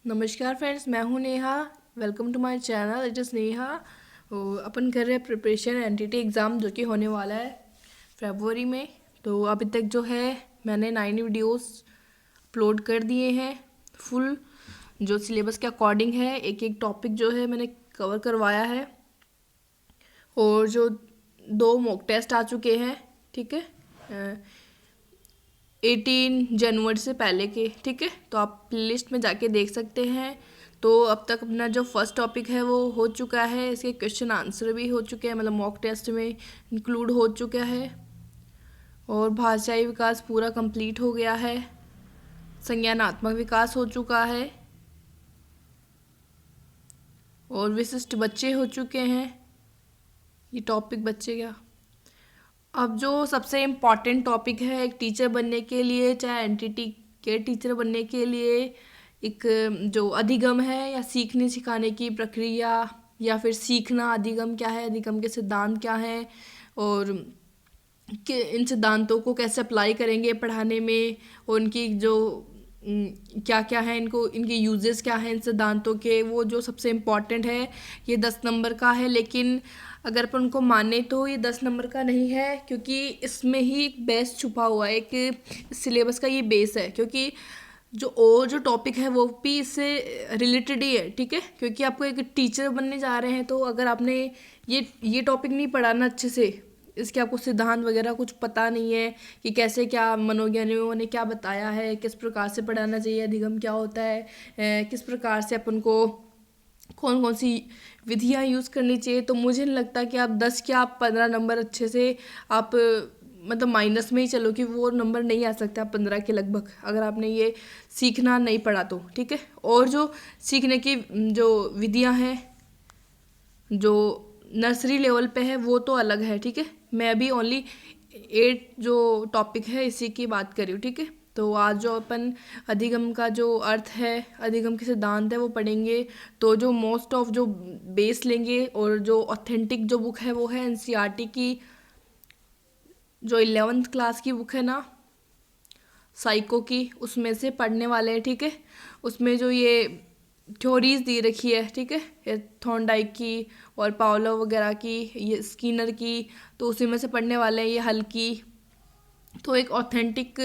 नमस्कार फ्रेंड्स, मैं हूं Neha. Welcome to my channel, it is Neha. अपन कर रहे हैं प्रिपरेशन एनटीटी एग्ज़ाम जो कि होने वाला है फरवरी में। तो अभी तक जो है मैंने 9 वीडियोस अपलोड कर दिए हैं। फुल जो सिलेबस के अकॉर्डिंग है, एक एक टॉपिक जो है मैंने कवर करवाया है। और जो 2 मॉक टेस्ट आ चुके हैं, ठीक है, 18 जनवरी से पहले के, ठीक है। तो आप प्लेलिस्ट में जाके देख सकते हैं। तो अब तक अपना जो फर्स्ट टॉपिक है वो हो चुका है, इसके क्वेश्चन आंसर भी हो चुके हैं, मतलब मॉक टेस्ट में इंक्लूड हो चुका है। और भाषाई विकास पूरा कंप्लीट हो गया है। संज्ञानात्मक विकास हो चुका है। और विशिष्ट बच्चे हो चुके हैं। ये टॉपिक बच्चे क्या। अब जो सबसे इम्पॉर्टेंट टॉपिक है एक टीचर बनने के लिए, चाहे एनटीटी के टीचर बनने के लिए, एक जो अधिगम है या सीखने सिखाने की प्रक्रिया, या फिर सीखना, अधिगम क्या है, अधिगम के सिद्धांत क्या हैं, और कि इन सिद्धांतों को कैसे अप्लाई करेंगे पढ़ाने में, और उनकी जो क्या क्या है, इनको इनके यूजेस क्या हैं इन सिद्धांतों के, वो जो सबसे इम्पॉर्टेंट है। ये 10 नंबर का है, लेकिन अगर अपन उनको माने तो ये 10 नंबर का नहीं है, क्योंकि इसमें ही एक बेस छुपा हुआ है, एक सिलेबस का ये बेस है। क्योंकि जो टॉपिक है वो भी इससे रिलेटेड ही है, ठीक है। क्योंकि आपको एक टीचर बनने जा रहे हैं, तो अगर आपने ये टॉपिक नहीं पढ़ा ना अच्छे से, इसके आपको सिद्धांत वगैरह कुछ पता नहीं है कि कैसे क्या मनोवैज्ञानिकों ने क्या बताया है, किस प्रकार से पढ़ाना चाहिए, अधिगम क्या होता है, किस प्रकार से अपन को कौन कौन सी विधियाँ यूज़ करनी चाहिए, तो मुझे नहीं लगता कि आप 10 क्या आप 15 नंबर अच्छे से आप मतलब माइनस में ही चलो कि वो नंबर नहीं आ सकता 15 के लगभग, अगर आपने ये सीखना नहीं पड़ा तो, ठीक है। और जो सीखने की जो विधियाँ हैं जो नर्सरी लेवल पे है वो तो अलग है, ठीक है। मैं अभी ओनली 8 जो टॉपिक है इसी की बात कर रही हूँ, ठीक है। तो आज जो अपन अधिगम का जो अर्थ है, अधिगम के सिद्धांत है, वो पढ़ेंगे। तो जो मोस्ट ऑफ जो बेस लेंगे, और जो ऑथेंटिक जो बुक है वो है एनसीईआरटी की, जो 11th क्लास की बुक है ना, साइको की, उसमें से पढ़ने वाले हैं, ठीक है। उसमें जो ये थ्योरीज दी रखी है, ठीक है, ये थॉर्नडाइक की और पावलो वगैरह की, ये स्किनर की, तो उसी में से पढ़ने वाले हैं ये हल की। तो एक ऑथेंटिक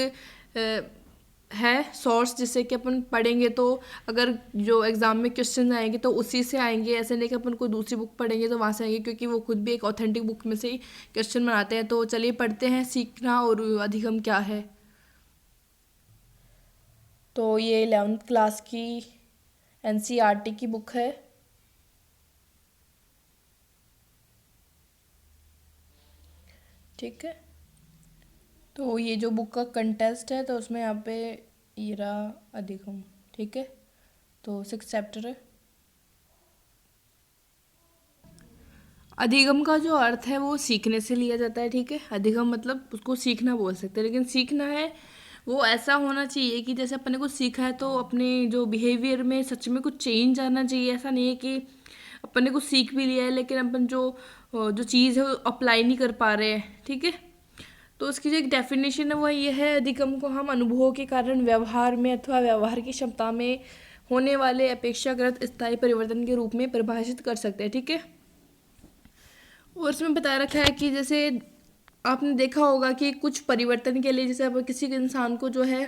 है सोर्स जिससे कि अपन पढ़ेंगे, तो अगर जो एग्ज़ाम में क्वेश्चन आएंगे तो उसी से आएंगे। ऐसे नहीं कि अपन कोई दूसरी बुक पढ़ेंगे तो वहाँ से आएंगे, क्योंकि वो खुद भी एक ऑथेंटिक बुक में से ही क्वेश्चन बनाते हैं। तो चलिए पढ़ते हैं, सीखना और अधिगम क्या है। तो ये 11th क्लास की एनसीईआरटी की बुक है, ठीक है। तो ये जो बुक का कंटेस्ट है, तो उसमें यहाँ पे ये रहा अधिगम, ठीक है। तो 6 चैप्टर है। अधिगम का जो अर्थ है वो सीखने से लिया जाता है, ठीक है। अधिगम मतलब उसको सीखना बोल सकते हैं, लेकिन सीखना है वो ऐसा होना चाहिए कि जैसे अपन ने कुछ सीखा है तो अपने जो बिहेवियर में सच में कुछ चेंज आना चाहिए। ऐसा नहीं है कि अपन ने कुछ सीख भी लिया है लेकिन अपन जो चीज़ है वो अप्लाई नहीं कर पा रहे हैं, ठीक है। तो उसकी जो एक डेफिनेशन है वो ये है, अधिगम को हम अनुभव के कारण व्यवहार में अथवा व्यवहार की क्षमता में होने वाले अपेक्षाकृत स्थायी परिवर्तन के रूप में परिभाषित कर सकते हैं, ठीक है। और इसमें बता रखा है कि जैसे आपने देखा होगा कि कुछ परिवर्तन के लिए, जैसे अब किसी के इंसान को जो है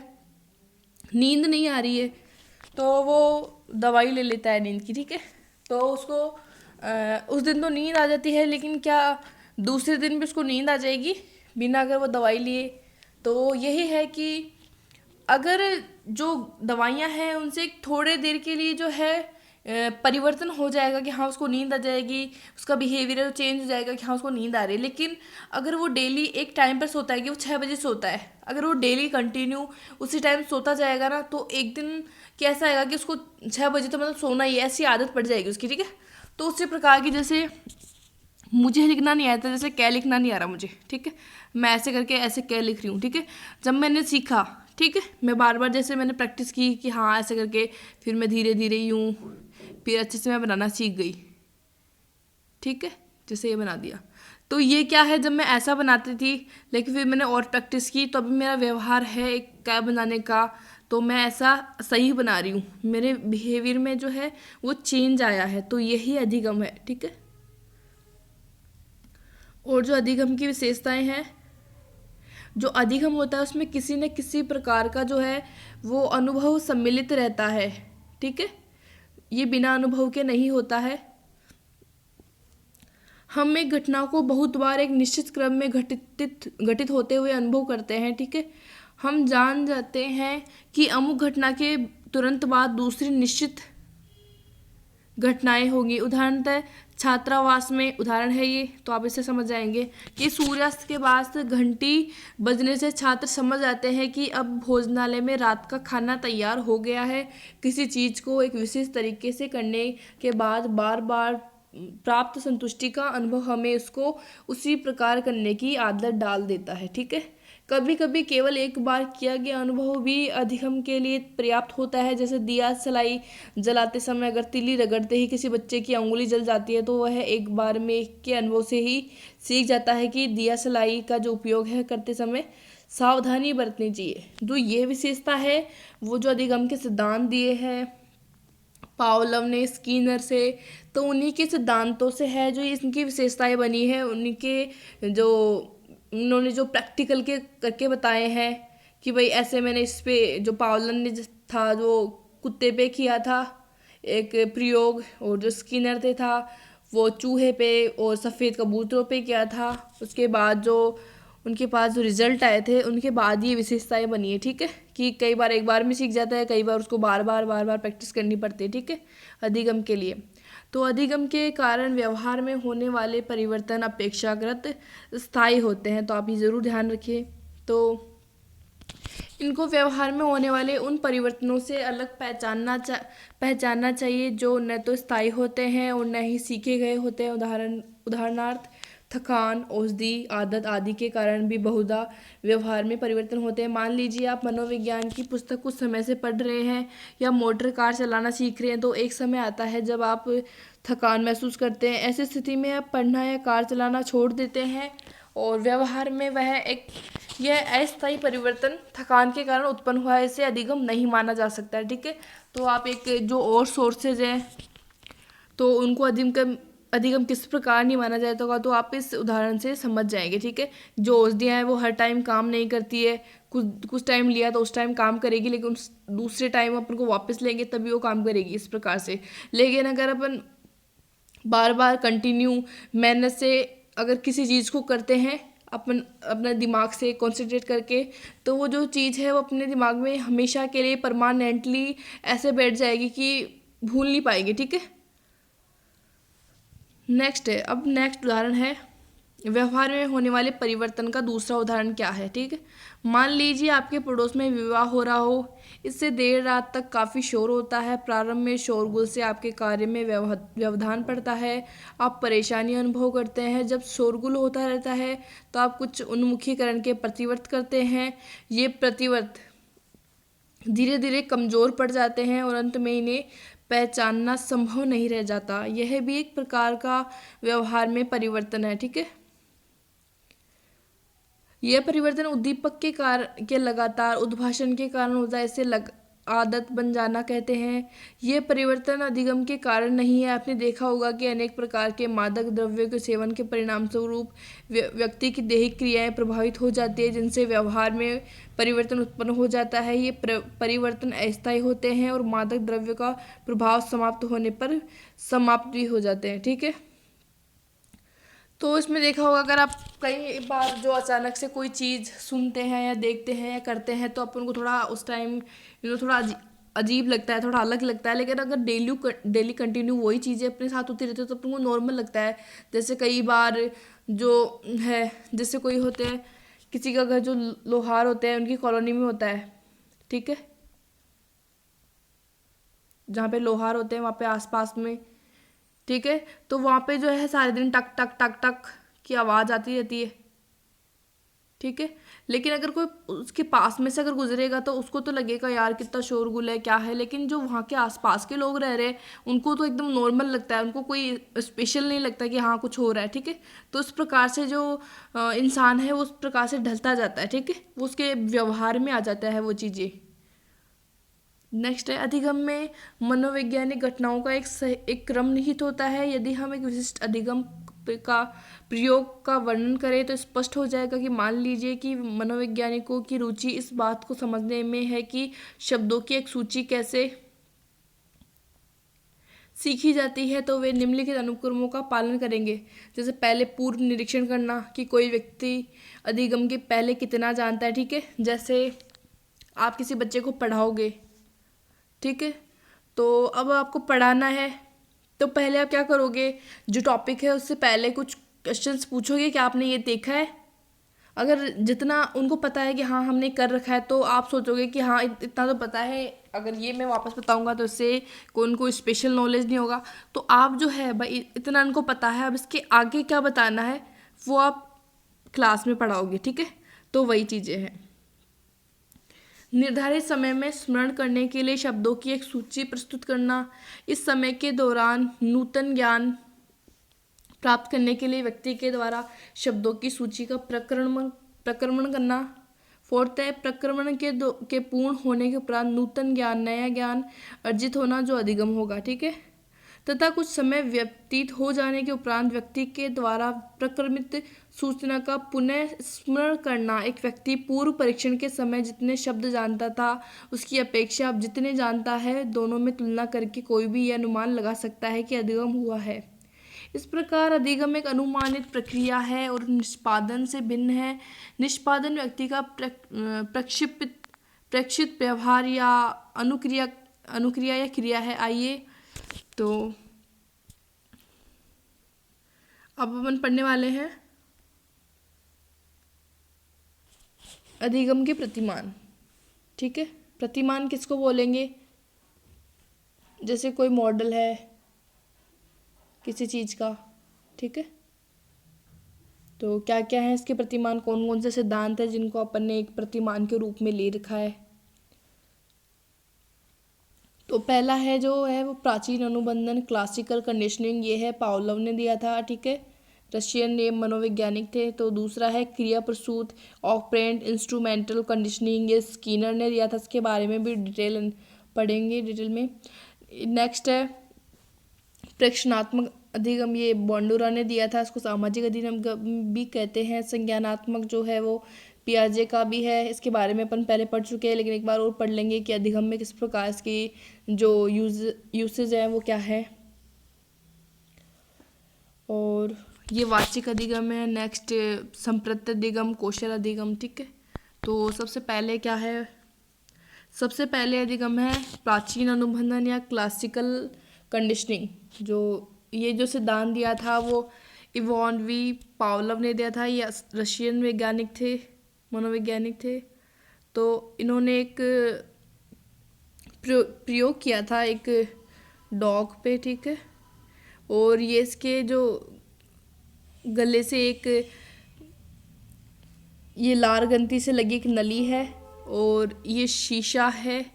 नींद नहीं आ रही है तो वो दवाई ले लेता है नींद की, ठीक है। तो उसको उस दिन तो नींद आ जाती है, लेकिन क्या दूसरे दिन भी उसको नींद आ जाएगी बिना अगर वो दवाई लिए। तो यही है कि अगर जो दवाइयाँ हैं उनसे एक थोड़े देर के लिए जो है परिवर्तन हो जाएगा कि हाँ उसको नींद आ जाएगी, उसका बिहेवियर चेंज हो जाएगा कि हाँ उसको नींद आ रही है। लेकिन अगर वो डेली एक टाइम पर सोता है कि वो 6 बजे सोता है, अगर वो डेली कंटिन्यू उसी टाइम सोता जाएगा ना, तो एक दिन कैसा आएगा कि उसको 6 बजे तो मतलब सोना ही है, ऐसी आदत पड़ जाएगी उसकी, ठीक है। तो उसी प्रकार की, जैसे मुझे लिखना नहीं आता, जैसे क्या लिखना नहीं आ रहा मुझे, ठीक है, मैं ऐसे करके ऐसे क्या लिख रही हूँ, ठीक है। जब मैंने सीखा, ठीक है, मैं बार बार जैसे मैंने प्रैक्टिस की कि हाँ ऐसे करके, फिर मैं धीरे धीरे यूँ, फिर अच्छे से मैं बनाना सीख गई, ठीक है। जैसे ये बना दिया, तो ये क्या है, जब मैं ऐसा बनाती थी लेकिन फिर मैंने और प्रैक्टिस की तो अभी मेरा व्यवहार है एक क्या बनाने का, तो मैं ऐसा सही बना रही हूँ, मेरे बिहेवियर में जो है वो चेंज आया है, तो यही अधिगम है। ठीक है। और जो अधिगम की विशेषताएं हैं, जो अधिगम होता है उसमें किसी न किसी प्रकार का जो है वो अनुभव सम्मिलित रहता है। ठीक है। ये बिना अनुभव के नहीं होता है। हम एक घटना को बहुत बार एक निश्चित क्रम में घटित होते हुए अनुभव करते हैं। ठीक है। हम जान जाते हैं कि अमुक घटना के तुरंत बाद दूसरी निश्चित घटनाएं होंगी। उदाहरणतः छात्रावास में उदाहरण है ये, तो आप इसे समझ जाएंगे कि सूर्यास्त के बाद घंटी बजने से छात्र समझ जाते हैं कि अब भोजनालय में रात का खाना तैयार हो गया है। किसी चीज़ को एक विशेष तरीके से करने के बाद बार बार प्राप्त संतुष्टि का अनुभव हमें उसको उसी प्रकार करने की आदत डाल देता है। ठीक है। कभी कभी केवल एक बार किया गया अनुभव भी अधिगम के लिए पर्याप्त होता है। जैसे दिया सलाई जलाते समय अगर तीली रगड़ते ही किसी बच्चे की अंगुली जल जाती है, तो वह एक बार में के अनुभव से ही सीख जाता है कि दिया सलाई का जो उपयोग है करते समय सावधानी बरतनी चाहिए। जो ये विशेषता है वो जो अधिगम के सिद्धांत दिए हैं पावलव ने स्कीनर से, तो उन्हीं के सिद्धांतों से है जो इनकी विशेषताएं बनी है। उन्हीं के जो उन्होंने जो प्रैक्टिकल के करके बताए हैं कि भाई ऐसे मैंने इस पे जो पावलन ने था जो कुत्ते पे किया था एक प्रयोग, और जो स्किनर थे था वो चूहे पे और सफ़ेद कबूतरों पे किया था। उसके बाद जो उनके पास जो रिजल्ट आए थे उनके बाद ये विशेषताएं बनी है। ठीक है। कि कई बार एक बार में सीख जाता है, कई बार उसको बार बार प्रैक्टिस करनी पड़ती है। ठीक है। अधिगम के लिए तो अधिगम के कारण व्यवहार में होने वाले परिवर्तन अपेक्षाकृत स्थायी होते हैं, तो आप ये ज़रूर ध्यान रखिए। तो इनको व्यवहार में होने वाले उन परिवर्तनों से अलग पहचानना चाहिए जो न तो स्थायी होते हैं और न ही सीखे गए होते हैं। उदाहरणार्थ थकान, औषधि, आदत आदि के कारण भी बहुधा व्यवहार में परिवर्तन होते हैं। मान लीजिए आप मनोविज्ञान की पुस्तक कुछ समय से पढ़ रहे हैं या मोटर कार चलाना सीख रहे हैं, तो एक समय आता है जब आप थकान महसूस करते हैं। ऐसी स्थिति में आप पढ़ना या कार चलाना छोड़ देते हैं और व्यवहार में यह अस्थायी परिवर्तन थकान के कारण उत्पन्न हुआ है, इसे अधिगम नहीं माना जा सकता है। ठीक है। तो आप एक जो और सोर्सेज हैं तो उनको अधिगम किस प्रकार नहीं माना जाता होगा, तो आप इस उदाहरण से समझ जाएंगे। ठीक है। जो औषधियाँ हैं वो हर टाइम काम नहीं करती है, कुछ टाइम लिया तो उस टाइम काम करेगी, लेकिन उस दूसरे टाइम अपन को वापस लेंगे तभी वो काम करेगी, इस प्रकार से। लेकिन अगर अपन बार बार कंटिन्यू मेहनत से अगर किसी चीज़ को करते हैं अपने दिमाग से कंसंट्रेट करके, तो वो जो चीज़ है वो अपने दिमाग में हमेशा के लिए परमानेंटली ऐसे बैठ जाएगी कि भूल नहीं पाएंगे। ठीक है। नेक्स्ट उदाहरण है व्यवहार में होने वाले परिवर्तन का दूसरा उदाहरण क्या है। ठीक है। मान लीजिए आपके पड़ोस में विवाह हो रहा हो, इससे देर रात तक काफ़ी शोर होता है। प्रारंभ में शोरगुल से आपके कार्य में व्यवधान पड़ता है, आप परेशानी अनुभव करते हैं। जब शोरगुल होता रहता है तो आप कुछ उन्मुखीकरण के प्रतिवर्त करते हैं। ये प्रतिवर्त धीरे धीरे कमज़ोर पड़ जाते हैं और अंत में इन्हें पहचानना संभव नहीं रह जाता। यह भी एक प्रकार का व्यवहार में परिवर्तन है। ठीक है। यह परिवर्तन उद्दीपक के लगातार उद्भाषण के कारण होता है, इसे आदत बन जाना कहते हैं। यह परिवर्तन अधिगम के कारण नहीं है। आपने देखा होगा कि अनेक प्रकार के मादक द्रव्यों के सेवन के परिणाम स्वरूप व्यक्ति की दैहिक क्रियाएं प्रभावित हो जाती है, जिनसे व्यवहार में परिवर्तन उत्पन्न हो जाता है। ये परिवर्तन अस्थायी होते हैं और मादक द्रव्य का प्रभाव समाप्त होने पर समाप्त भी हो जाते हैं। ठीक है। तो इसमें देखा होगा अगर आप कई बार जो अचानक से कोई चीज़ सुनते हैं या देखते हैं या करते हैं तो अपन को थोड़ा उस टाइम थोड़ा अजीब लगता है, थोड़ा अलग लगता है। लेकिन अगर डेली कंटिन्यू वही चीज़ें अपने साथ होती रहती है तो अपन को नॉर्मल लगता है। जैसे कई बार जो है जैसे कोई होते हैं किसी का घर जो लोहार होते हैं उनकी कॉलोनी में होता है। ठीक है। जहाँ पे लोहार होते हैं वहाँ पे आसपास में, ठीक है, तो वहाँ पे जो है सारे दिन टक टक टक टक की आवाज़ आती रहती है। ठीक है। लेकिन अगर कोई उसके पास में से अगर गुजरेगा तो उसको तो लगेगा यार कितना शोरगुल है क्या है, लेकिन जो वहाँ के आसपास के लोग रह रहे हैं उनको तो एकदम नॉर्मल लगता है, उनको कोई स्पेशल नहीं लगता कि हाँ कुछ हो रहा है। ठीक है। तो उस प्रकार से जो इंसान है वो उस प्रकार से ढलता जाता है। ठीक है। वो उसके व्यवहार में आ जाता है वो चीज़ें। नेक्स्ट है, अधिगम में मनोवैज्ञानिक घटनाओं का एक क्रम निहित होता है। यदि हम एक विशिष्ट अधिगम का प्रयोग का वर्णन करें तो स्पष्ट हो जाएगा कि मान लीजिए कि मनोवैज्ञानिकों की रुचि इस बात को समझने में है कि शब्दों की एक सूची कैसे सीखी जाती है, तो वे निम्नलिखित अनुक्रमों का पालन करेंगे। जैसे पहले पूर्व निरीक्षण करना कि कोई व्यक्ति अधिगम के पहले कितना जानता है। ठीक है, जैसे आप किसी बच्चे को पढ़ाओगे, ठीक है, तो अब आपको पढ़ाना है, तो पहले आप क्या करोगे, जो टॉपिक है उससे पहले कुछ क्वेश्चंस पूछोगे कि आपने ये देखा है। अगर जितना उनको पता है कि हाँ हमने कर रखा है, तो आप सोचोगे कि हाँ इतना तो पता है, अगर ये मैं वापस बताऊंगा तो इससे कोई स्पेशल नॉलेज नहीं होगा। तो आप जो है भाई इतना उनको पता है, अब इसके आगे क्या बताना है वो आप क्लास में पढ़ाओगे। ठीक है, तो वही चीज़ें हैं। निर्धारित समय में स्मरण करने के लिए शब्दों की एक सूची प्रस्तुत करना। इस समय के दौरान नूतन ज्ञान प्राप्त करने के लिए व्यक्ति के द्वारा शब्दों की सूची का प्रक्रमण करना। फोर्थ है, प्रक्रमण के पूर्ण होने के उपरांत नूतन ज्ञान, नया ज्ञान अर्जित होना जो अधिगम होगा। ठीक है, तथा कुछ समय व्यतीत हो जाने के उपरांत व्यक्ति के द्वारा प्रक्रमित सूचना का पुनः स्मरण करना। एक व्यक्ति पूर्व परीक्षण के समय जितने शब्द जानता था उसकी अपेक्षा अब जितने जानता है, दोनों में तुलना करके कोई भी यह अनुमान लगा सकता है कि अधिगम हुआ है। इस प्रकार अधिगम एक अनुमानित प्रक्रिया है और निष्पादन से भिन्न है। निष्पादन व्यक्ति का प्रेक्षित व्यवहार या अनुक्रिया या क्रिया है। आइए तो अब अपन पढ़ने वाले हैं अधिगम के प्रतिमान। ठीक है, प्रतिमान किसको बोलेंगे, जैसे कोई मॉडल है किसी चीज़ का। ठीक है, तो क्या क्या है इसके प्रतिमान, कौन कौन से सिद्धांत है जिनको अपन ने एक प्रतिमान के रूप में ले रखा है। तो पहला है जो है वो प्राचीन अनुबंधन, क्लासिकल कंडीशनिंग, ये है पावलोव ने दिया था। ठीक है, रशियन ये मनोवैज्ञानिक थे। तो दूसरा है क्रिया प्रसूत, ऑपरेंट इंस्ट्रूमेंटल कंडीशनिंग, ये स्कीनर ने दिया था। इसके बारे में भी डिटेल पढ़ेंगे डिटेल में। नेक्स्ट है प्रेक्षणात्मक अधिगम, ये बॉन्डुरा ने दिया था। इसको सामाजिक अधिगम भी कहते हैं। संज्ञानात्मक जो है वो पियाजे का भी है। इसके बारे में अपन पहले पढ़ चुके हैं, लेकिन एक बार और पढ़ लेंगे कि अधिगम में किस प्रकार की जो यूसेज है वो क्या है। और ये वाचिक अधिगम है। नेक्स्ट संप्रत्य अधिगम, कौशल अधिगम। ठीक है, तो सबसे पहले क्या है, सबसे पहले अधिगम है प्राचीन अनुबंधन या क्लासिकल कंडीशनिंग। जो ये जो सिद्धांत दिया था वो इवॉन वी पावलोव ने दिया था। ये रशियन वैज्ञानिक थे, मनोवैज्ञानिक थे। तो इन्होंने एक प्रयोग किया था एक डॉग पे। ठीक है, और ये इसके जो गले से एक ये लार ग्रंथि से लगी एक नली है और ये शीशा है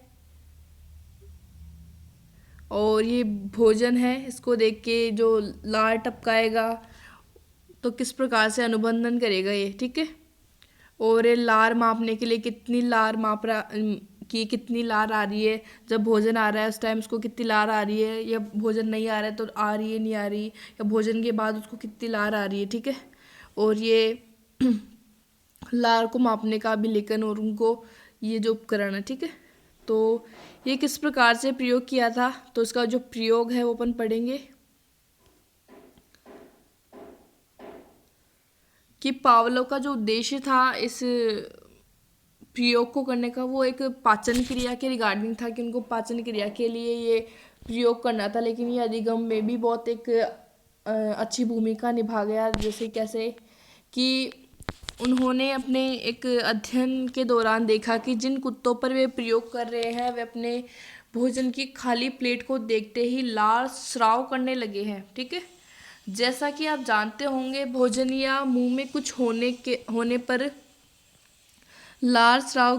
और ये भोजन है। इसको देख के जो लार टपकाएगा तो किस प्रकार से अनुबंधन करेगा ये। ठीक है, और ये लार मापने के लिए कितनी लार माप रहा कि कितनी लार आ रही है, जब भोजन आ रहा है उस टाइम उसको कितनी लार आ रही है, या भोजन नहीं आ रहा है तो आ रही है नहीं आ रही, या भोजन के बाद उसको कितनी लार आ रही है। ठीक है, और ये लार को मापने का भी लेकिन और उनको ये जो उपकरण है। ठीक है, तो ये किस प्रकार से प्रयोग किया था, तो इसका जो प्रयोग है वो अपन पढ़ेंगे कि पावलोव का जो उद्देश्य था इस प्रयोग को करने का वो एक पाचन क्रिया के रिगार्डिंग था, कि उनको पाचन क्रिया के लिए ये प्रयोग करना था। लेकिन ये अधिगम में भी बहुत एक अच्छी भूमिका निभा गया। जैसे कैसे कि उन्होंने अपने एक अध्ययन के दौरान देखा कि जिन कुत्तों पर वे प्रयोग कर रहे हैं वे अपने भोजन की खाली प्लेट को देखते ही लार स्राव करने लगे हैं। ठीक है, जैसा कि आप जानते होंगे भोजन या मुंह में कुछ होने पर लार स्राव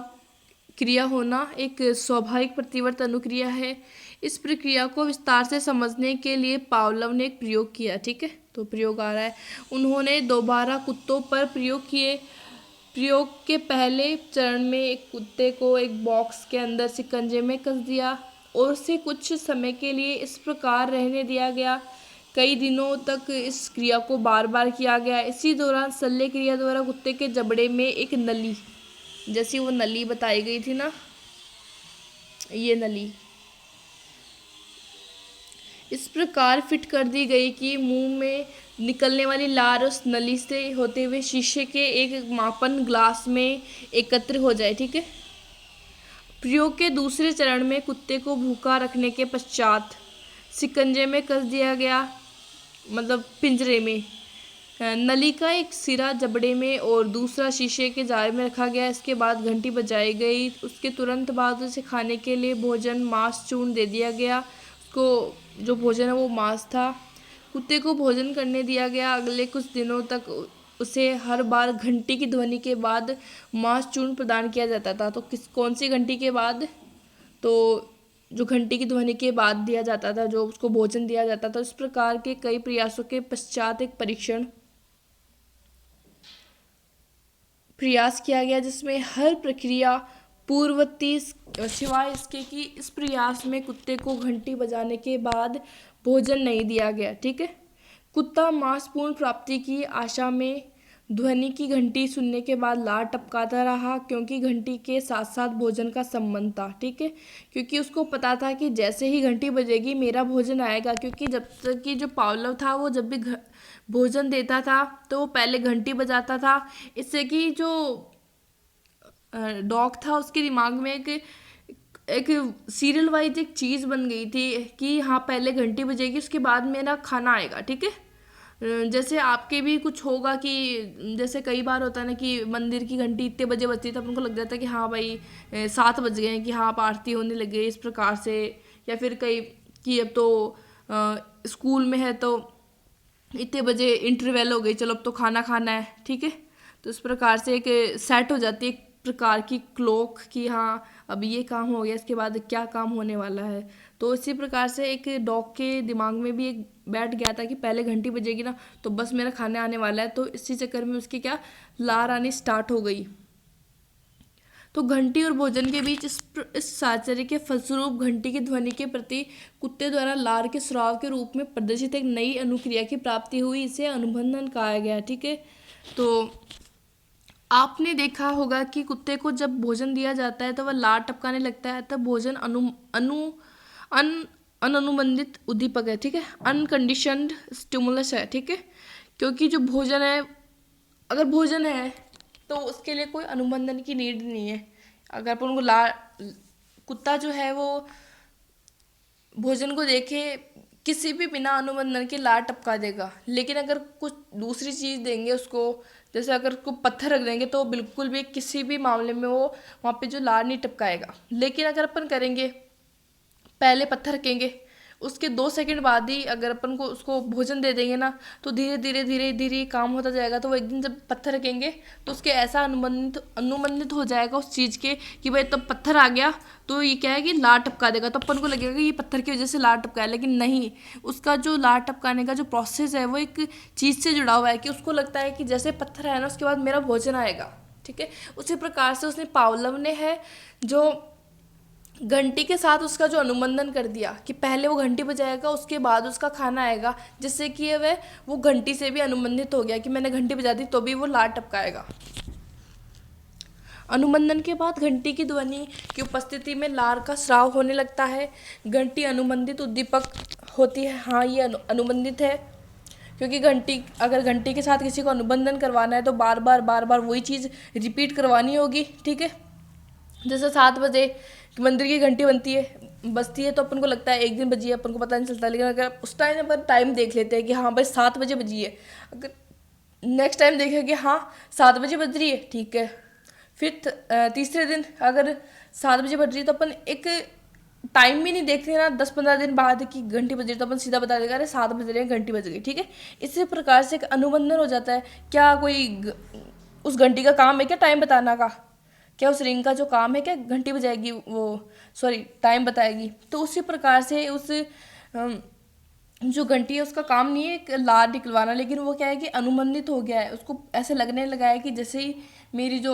क्रिया होना एक स्वाभाविक प्रतिवर्त अनुक्रिया है। इस प्रक्रिया को विस्तार से समझने के लिए पावलोव ने एक प्रयोग किया। ठीक है, तो प्रयोग आ रहा है, उन्होंने दोबारा कुत्तों पर प्रयोग किए प्रयोग के पहले चरण में एक कुत्ते को एक बॉक्स के अंदर शिकंजे में कस दिया और उसे कुछ समय के लिए इस प्रकार रहने दिया गया। कई दिनों तक इस क्रिया को बार बार किया गया। इसी दौरान शल्य क्रिया द्वारा कुत्ते के जबड़े में एक नली, जैसी वो नली बताई गई थी ना, ये नली इस प्रकार फिट कर दी गई कि मुंह में निकलने वाली लार उस नली से होते हुए शीशे के एक मापन ग्लास में एकत्र हो जाए। ठीक है। प्रयोग के दूसरे चरण में कुत्ते को भूखा रखने के पश्चात शिकंजे में कस दिया गया, मतलब पिंजरे में। नली का एक सिरा जबड़े में और दूसरा शीशे के जार में रखा गया। इसके बाद घंटी बजाई गई। उसके तुरंत बाद उसे खाने के लिए भोजन मांस चूर्ण दे दिया गया। उसको जो भोजन है वो मांस था। कुत्ते को भोजन करने दिया गया। अगले कुछ दिनों तक उसे हर बार घंटी की ध्वनि के बाद मांस चूर्ण प्रदान किया जाता था। तो कौन सी घंटी के बाद? तो जो घंटी की ध्वनि के बाद दिया जाता था, जो उसको भोजन दिया जाता था। इस प्रकार के कई प्रयासों के पश्चात एक प्रयास किया गया जिसमें हर प्रक्रिया पूर्ववर्ती सिवाय इसके कि इस प्रयास में कुत्ते को घंटी बजाने के बाद भोजन नहीं दिया गया। ठीक है। कुत्ता मांस पूर्ण प्राप्ति की आशा में ध्वनि की घंटी सुनने के बाद लार टपकाता रहा, क्योंकि घंटी के साथ साथ भोजन का संबंध था। ठीक है। क्योंकि उसको पता था कि जैसे ही घंटी बजेगी मेरा भोजन आएगा। क्योंकि जब तक कि जो पावलव था वो जब भी भोजन देता था तो वो पहले घंटी बजाता था। इससे कि जो डॉग था उसके दिमाग में एक सीरियल वाइज एक चीज़ बन गई थी कि हाँ पहले घंटी बजेगी उसके बाद मेरा खाना आएगा। ठीक है। जैसे आपके भी कुछ होगा कि जैसे कई बार होता है ना कि मंदिर की घंटी इतने बजे बजती है तो उनको लग जाता है कि हाँ भाई 7 बज गए हैं, कि हाँ अब आरती होने लग गई इस प्रकार से। या फिर कई कि अब तो स्कूल में है तो इतने बजे इंटरवल हो गई, चलो अब तो खाना खाना है। ठीक है। तो इस प्रकार से एक सेट हो जाती है एक प्रकार की क्लॉक कि हाँ अब ये काम हो गया, इसके बाद क्या काम होने वाला है। तो इसी प्रकार से एक डॉग के दिमाग में भी एक बैठ गया था कि पहले घंटी बजेगी ना तो बस मेरा खाना आने वाला है। तो इसी चक्कर में उसकी क्या लार आनी स्टार्ट हो गई। तो घंटी और भोजन के बीच इस साहचर्य के फलस्वरूप घंटी की ध्वनि के प्रति कुत्ते द्वारा लार के स्राव के रूप में प्रदर्शित एक नई अनुक्रिया की प्राप्ति हुई। इसे अनुबंधन कहा गया। ठीक है। तो आपने देखा होगा कि कुत्ते को जब भोजन दिया जाता है तो वह लार टपकाने लगता है, तब भोजन अनुबंधित उद्दीपक है। ठीक है। अनकंडीशनड स्टिमुलस है। ठीक है। क्योंकि जो भोजन है, अगर भोजन है तो उसके लिए कोई अनुबंधन की नीड नहीं है। अगर अपन उनको कुत्ता जो है वो भोजन को देखे किसी भी बिना अनुबंधन के लार टपका देगा। लेकिन अगर कुछ दूसरी चीज़ देंगे उसको, जैसे अगर उसको पत्थर रख देंगे तो बिल्कुल भी किसी भी मामले में वो वहाँ पे जो लार नहीं टपकाएगा। लेकिन अगर अपन करेंगे पहले पत्थर रखेंगे, उसके 2 सेकंड बाद ही अगर अपन को उसको भोजन दे देंगे ना तो धीरे धीरे धीरे धीरे काम होता जाएगा। तो वो एक दिन जब पत्थर रखेंगे तो उसके ऐसा अनुबंधित हो जाएगा उस चीज़ के कि भाई तब पत्थर आ गया तो ये क्या है कि लार टपका देगा। तो अपन को लगेगा कि ये पत्थर की वजह से लार टपकाया, लेकिन नहीं, उसका जो लार टपकाने का जो प्रोसेस है वो एक चीज़ से जुड़ा हुआ है कि उसको लगता है कि जैसे पत्थर आया ना उसके बाद मेरा भोजन आएगा। ठीक है। उसी प्रकार से उसने पावलव ने है जो घंटी के साथ उसका जो अनुबंधन कर दिया कि पहले वो घंटी बजाएगा उसके बाद उसका खाना आएगा, जिससे कि वो घंटी से भी अनुबंधित हो गया कि मैंने घंटी बजा दी तो भी वो लार टपकाएगा। अनुबंधन के बाद घंटी की ध्वनि की उपस्थिति में लार का स्राव होने लगता है। घंटी अनुबंधित उद्दीपक होती है। हाँ ये अनुबंधित है, क्योंकि अगर घंटी के साथ किसी को अनुबंधन करवाना है तो बार बार वही चीज़ रिपीट करवानी होगी। ठीक है। जैसे 7 बजे मंदिर की घंटी बजती है तो अपन को लगता है एक दिन बजी है, अपन को पता नहीं चलता। लेकिन अगर उस टाइम अपन टाइम देख लेते हैं कि हाँ भाई 7 बजे बजी है, अगर नेक्स्ट टाइम देखें कि हाँ 7 बजे बज रही है, ठीक है, फिर तीसरे दिन अगर 7 बजे बज रही है तो अपन एक टाइम भी नहीं देखते ना 10-15 दिन बाद की घंटी बज रही तो अपन सीधा बता देगा अरे 7 बज रहे हैं घंटी बज गई। ठीक है। इसी प्रकार से एक अनुबंधन हो जाता है। क्या उस घंटी का काम है क्या टाइम बताना का? क्या उस रिंग का जो काम है क्या घंटी बजाएगी, टाइम बताएगी? तो उसी प्रकार से उस जो घंटी है उसका काम नहीं है एक लार निकलवाना, लेकिन वो क्या है कि अनुबंधित हो गया है, उसको ऐसे लगने लगा है कि जैसे ही मेरी जो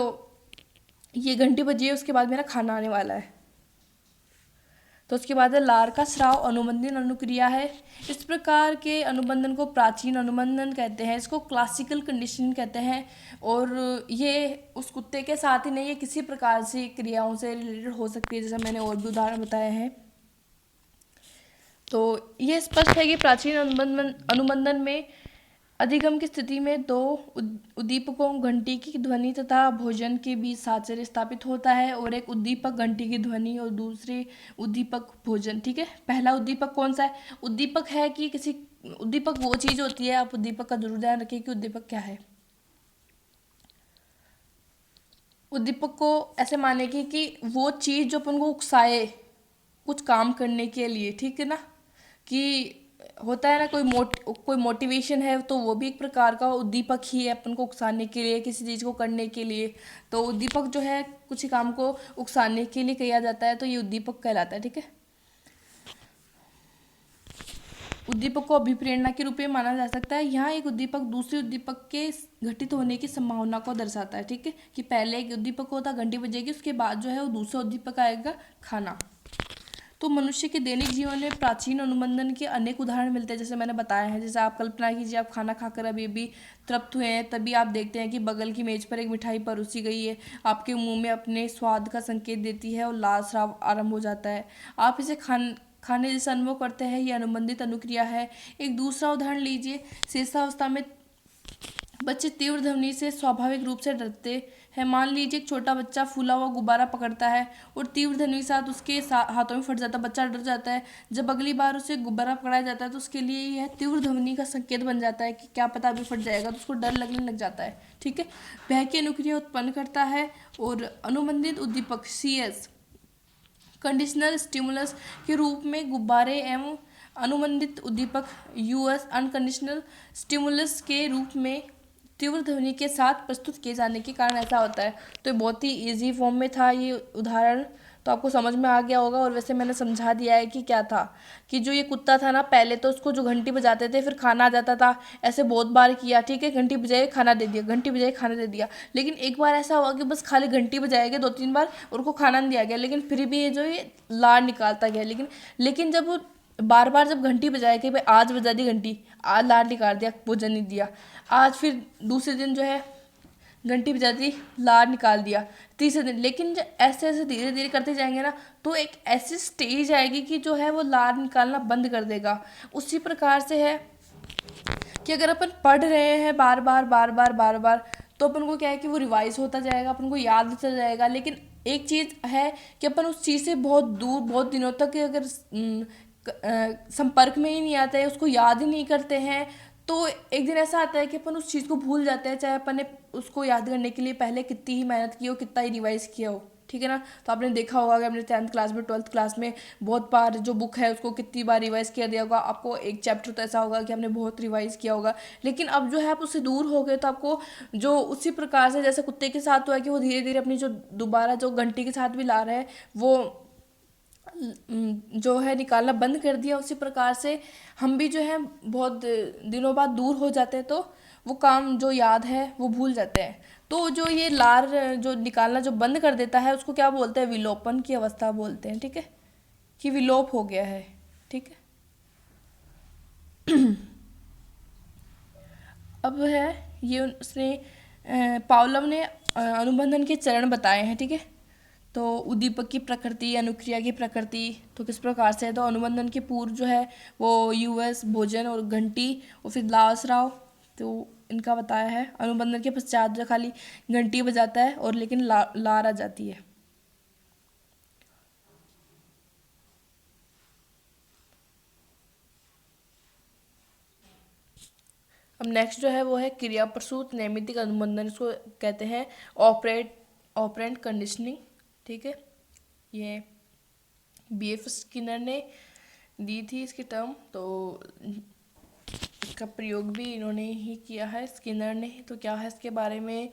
ये घंटी बजी है उसके बाद मेरा खाना आने वाला है। तो उसके बाद है लार का स्राव, अनुबंधन अनुक्रिया है। इस प्रकार के अनुबंधन को प्राचीन अनुबंधन कहते हैं, इसको क्लासिकल कंडीशनिंग कहते हैं। और ये उस कुत्ते के साथ ही नहीं, ये किसी प्रकार से क्रियाओं से रिलेटेड हो सकती है, जैसे मैंने और भी उदाहरण बताए हैं। तो ये स्पष्ट है कि प्राचीन अनुबंधन में अधिगम की स्थिति में दो उद्दीपकों घंटी की ध्वनि तथा भोजन के बीच साचर्य स्थापित होता है, और एक उद्दीपक घंटी की ध्वनि और दूसरे उद्दीपक भोजन। ठीक है, पहला उद्दीपक कौन सा है? उद्दीपक है कि किसी उद्दीपक वो चीज होती है, आप उद्दीपक का जरूर ध्यान रखिए कि उद्दीपक क्या है। उद्दीपक को ऐसे माने कि वो चीज जो अपन को उकसाए कुछ काम करने के लिए, ठीक है ना, कि होता है ना कोई मोटिवेशन है, तो वो भी एक प्रकार का उद्दीपक ही है अपन को उकसाने के लिए, किसी चीज़ को करने के लिए। तो उद्दीपक जो है कुछ काम को उकसाने के लिए किया जाता है, तो ये उद्दीपक कहलाता है। ठीक है, उद्दीपक को अभिप्रेरणा के रूप में माना जा सकता है। यहाँ एक उद्दीपक दूसरे उद्दीपक के घटित होने की संभावना को दर्शाता है। ठीक है, कि पहले एक उद्दीपक होता, घंटी बजेगी, उसके बाद जो है वो दूसरा उद्दीपक आएगा, खाना। तो मनुष्य के दैनिक जीवन में प्राचीन अनुबंधन के अनेक उदाहरण मिलते हैं, जैसे मैंने बताया है। जैसे आप कल्पना कीजिए, आप खाना खाकर अभी तृप्त हुए हैं, तभी आप देखते हैं कि बगल की मेज पर एक मिठाई परोसी गई है, आपके मुंह में अपने स्वाद का संकेत देती है और लाल स्राव आरंभ हो जाता है। आप इसे खाने जैसा अनुभव करते हैं, ये अनुबंधित अनुक्रिया है। एक दूसरा उदाहरण लीजिए, शेषावस्था में बच्चे तीव्र ध्वनि से स्वाभाविक रूप से डरते हैं। मान लीजिए एक छोटा बच्चा फूला हुआ गुब्बारा पकड़ता है और तीव्र ध्वनि के साथ उसके हाथों में फट जाता है, बच्चा डर जाता है। जब अगली बार उसे गुब्बारा पकड़ाया जाता है तो उसके लिए यह तीव्र ध्वनि का संकेत बन जाता है कि क्या पता अभी फट जाएगा, तो उसको डर लगने लग जाता है। ठीक है, भय की अनुक्रिया उत्पन्न करता है। और अनुबंधित उद्दीपक CS कंडीशनल स्टिमुलस के रूप में गुब्बारे एवं अनुबंधित उद्दीपक US अनकंडीशनल स्टिमुलस के रूप में तीव्र ध्वनि के साथ प्रस्तुत किए जाने के कारण ऐसा होता है। तो ये बहुत ही इजी फॉर्म में था ये उदाहरण, तो आपको समझ में आ गया होगा। और वैसे मैंने समझा दिया है कि क्या था, कि जो ये कुत्ता था ना, पहले तो उसको जो घंटी बजाते थे फिर खाना आ जाता था, ऐसे बहुत बार किया। ठीक है, घंटी बजाए खाना दे दिया, घंटी बजाए खाना दे दिया। लेकिन एक बार ऐसा हुआ कि बस खाली घंटी बजाएगा 2-3 बार और उनको खाना नहीं दिया गया, लेकिन फिर भी ये जो ये लार निकालता गया। लेकिन जब वो बार बार जब घंटी बजाए कि भाई आज बजा दी घंटी, आज लार निकाल दिया, भोजन नहीं दिया, आज फिर दूसरे दिन जो है घंटी बजा दी, लार निकाल दिया, तीसरे दिन। लेकिन जब ऐसे ऐसे धीरे धीरे करते जाएंगे ना, तो एक ऐसी स्टेज आएगी कि जो है वो लार निकालना बंद कर देगा। उसी प्रकार से है कि अगर अपन पढ़ रहे हैं बार बार बार बार बार बार, तो अपन को क्या है कि वो रिवाइज होता जाएगा, अपन को याद होता जाएगा। लेकिन एक चीज़ है कि अपन उस चीज़ से बहुत दूर बहुत दिनों तक अगर संपर्क में ही नहीं आते हैं, उसको याद ही नहीं करते हैं, तो एक दिन ऐसा आता है कि अपन उस चीज़ को भूल जाते हैं, चाहे अपन ने उसको याद करने के लिए पहले कितनी ही मेहनत की हो, कितना ही रिवाइज किया हो। ठीक है ना, तो आपने देखा होगा कि अपने 10th क्लास में 12th क्लास में बहुत बार जो बुक है उसको कितनी बार रिवाइज किया दिया होगा आपको। एक चैप्टर तो ऐसा होगा कि आपने बहुत रिवाइज किया होगा, लेकिन अब जो है आप उससे दूर हो गए, तो आपको जो उसी प्रकार से जैसे कुत्ते के साथ हुआ कि वो धीरे धीरे अपनी जो दोबारा जो घंटी के साथ भी ला रहे हैं, वो जो है निकालना बंद कर दिया। उसी प्रकार से हम भी जो है बहुत दिनों बाद दूर हो जाते हैं, तो वो काम जो याद है वो भूल जाते हैं। तो जो ये लार जो निकालना जो बंद कर देता है उसको क्या बोलते हैं? विलोपन की अवस्था बोलते हैं। ठीक है, कि विलोप हो गया है। ठीक है, अब है ये उसने पावलोव ने अनुबंधन के चरण बताए हैं। ठीक है, तो उद्दीपक की प्रकृति, अनुक्रिया की प्रकृति तो किस प्रकार से है। तो अनुबंधन के पूर्व जो है वो US भोजन और घंटी और फिर लाल स्राव, तो इनका बताया है। अनुबंधन के पश्चात जो खाली घंटी बजाता है और लेकिन लार आ जाती है। अब नेक्स्ट जो है वो है क्रिया प्रसूत नैमित्तिक अनुबंधन, इसको कहते हैं ऑपरेंट कंडीशनिंग। ठीक है, ये BF स्किनर ने दी थी इसकी टर्म, तो इसका प्रयोग भी इन्होंने ही किया है, स्किनर ने। तो क्या है इसके बारे में?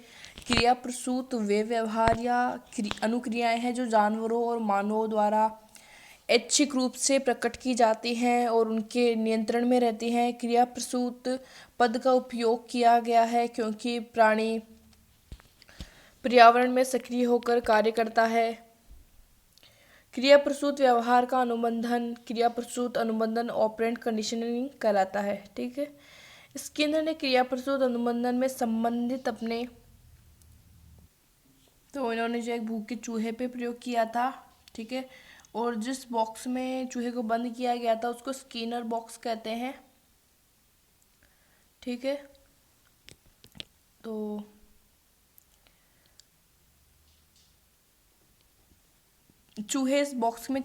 क्रिया प्रसूत वे व्यवहार या अनुक्रियाएं हैं जो जानवरों और मानवों द्वारा ऐच्छिक रूप से प्रकट की जाती हैं और उनके नियंत्रण में रहती हैं। क्रिया प्रसूत पद का उपयोग किया गया है क्योंकि प्राणी पर्यावरण में सक्रिय होकर कार्य करता है। क्रिया प्रसूत व्यवहार का अनुबंधन क्रिया प्रसूत अनुबंधन ऑपरेंट कंडीशनिंग कहलाता है। ठीक है, स्किनर ने क्रिया प्रसूत अनुबंधन में संबंधित अपने तो इन्होंने जो एक भूखे चूहे पे प्रयोग किया था। ठीक है, और जिस बॉक्स में चूहे को बंद किया गया था उसको स्किनर बॉक्स कहते हैं। ठीक है, तो चूहा जो इस बॉक्स में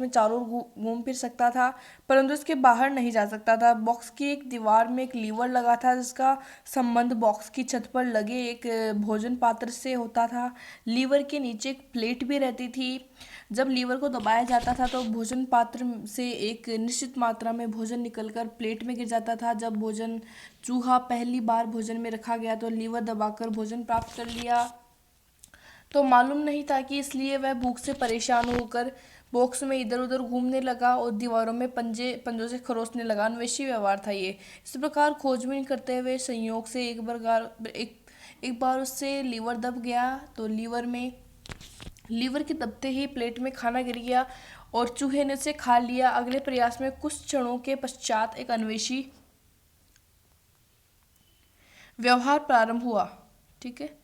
चारों ओर घूम फिर सकता था, परंतु इसके बाहर नहीं जा सकता था। बॉक्स की एक दीवार में एक लीवर लगा था जिसका संबंध बॉक्स की छत पर लगे एक भोजन पात्र से होता था। लीवर के नीचे एक प्लेट भी रहती थी। जब लीवर को दबाया जाता था तो भोजन पात्र से एक निश्चित मात्रा में भोजन निकलकर प्लेट में गिर जाता था। जब चूहा पहली बार भोजन में रखा गया तो लीवर दबाकर भोजन प्राप्त कर लिया, तो मालूम नहीं था कि इसलिए वह भूख से परेशान होकर बॉक्स में इधर उधर घूमने लगा और दीवारों में पंजों से खरोचने लगा। अन्वेषी व्यवहार था ये। इस प्रकार खोजबीन करते हुए संयोग से एक बार उससे लीवर दब गया, तो लीवर के दबते ही प्लेट में खाना गिर गया और चूहे ने उसे खा लिया। अगले प्रयास में कुछ क्षणों के पश्चात एक अन्वेषी व्यवहार प्रारंभ हुआ। ठीक है,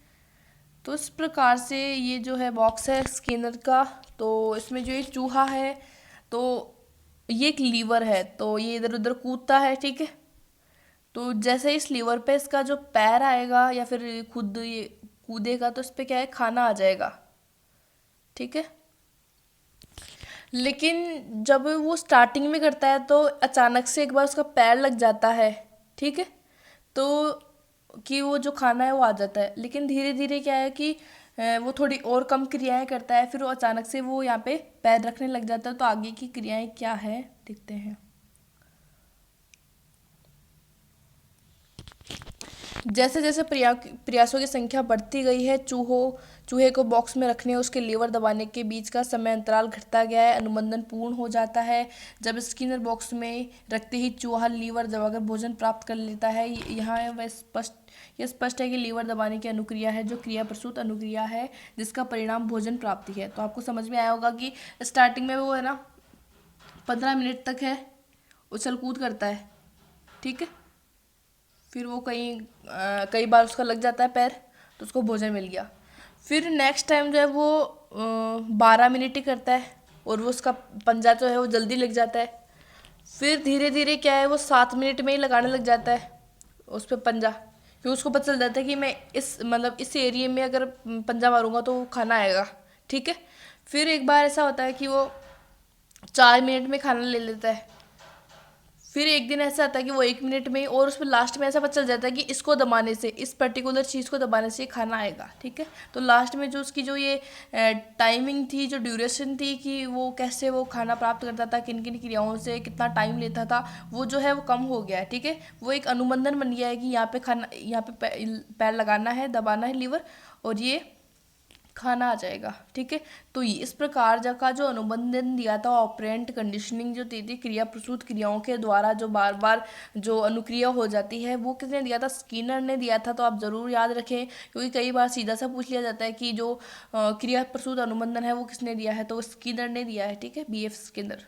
तो इस प्रकार से ये जो है बॉक्स है स्किनर का, तो इसमें जो ये चूहा है तो ये एक लीवर है, तो ये इधर उधर कूदता है। ठीक है, तो जैसे इस लीवर पे इसका जो पैर आएगा या फिर खुद ये कूदेगा तो इस पे क्या है, खाना आ जाएगा। ठीक है, लेकिन जब वो स्टार्टिंग में करता है तो अचानक से एक बार उसका पैर लग जाता है। ठीक है, तो कि वो जो खाना है वो आ जाता है, लेकिन धीरे धीरे क्या है कि वो थोड़ी और कम क्रियाएं करता है, फिर वो अचानक से वो यहाँ पे पैर रखने लग जाता है। तो आगे की क्रियाएं क्या है देखते हैं। जैसे जैसे प्रयासों की संख्या बढ़ती गई है, चूहे को बॉक्स में रखने और उसके लीवर दबाने के बीच का समय अंतराल घटता गया है। अनुबंधन पूर्ण हो जाता है जब स्किनर बॉक्स में रखते ही चूहा लीवर दबाकर भोजन प्राप्त कर लेता है। यहाँ यह स्पष्ट है कि लीवर दबाने की अनुक्रिया है जो क्रिया प्रसूत अनुक्रिया है जिसका परिणाम भोजन प्राप्ति है। तो आपको समझ में आया होगा कि स्टार्टिंग में वो है ना 15 मिनट तक है उछल कूद करता है। ठीक है, फिर वो कई बार उसका लग जाता है पैर तो उसको भोजन मिल गया। फिर नेक्स्ट टाइम जो है वो 12 मिनट ही करता है और वो उसका पंजा जो है वो जल्दी लग जाता है। फिर धीरे धीरे क्या है वो 7 मिनट में ही लगाने लग जाता है उस पर पंजा, फिर उसको पता चल जाता है कि मैं इस एरिया में अगर पंजा मारूंगा तो खाना आएगा। ठीक है, फिर एक बार ऐसा होता है कि वो 4 मिनट में खाना ले लेता है। फिर एक दिन ऐसा आता है कि वो 1 मिनट में, और उसमें लास्ट में ऐसा पता चल जाता है कि इसको दबाने से, इस पर्टिकुलर चीज़ को दबाने से खाना आएगा। ठीक है, तो लास्ट में जो उसकी जो ये टाइमिंग थी, जो ड्यूरेशन थी कि वो कैसे वो खाना प्राप्त करता था, किन किन क्रियाओं से कितना टाइम लेता था, वो जो है वो कम हो गया है। ठीक है, वो एक अनुबंधन बन गया है कि यहाँ पे पैर लगाना है, दबाना है लीवर और ये खाना आ जाएगा। ठीक है, तो इस प्रकार का जो अनुबंधन दिया था ऑपरेंट कंडीशनिंग जो दी थी क्रिया प्रसूत क्रियाओं के द्वारा जो बार बार जो अनुक्रिया हो जाती है, वो किसने दिया था, स्किनर ने दिया था। तो आप ज़रूर याद रखें क्योंकि कई बार सीधा सा पूछ लिया जाता है कि जो क्रिया प्रसूत अनुबंधन है वो किसने दिया है, तो स्किनर ने दिया है। ठीक है, BF स्किनर।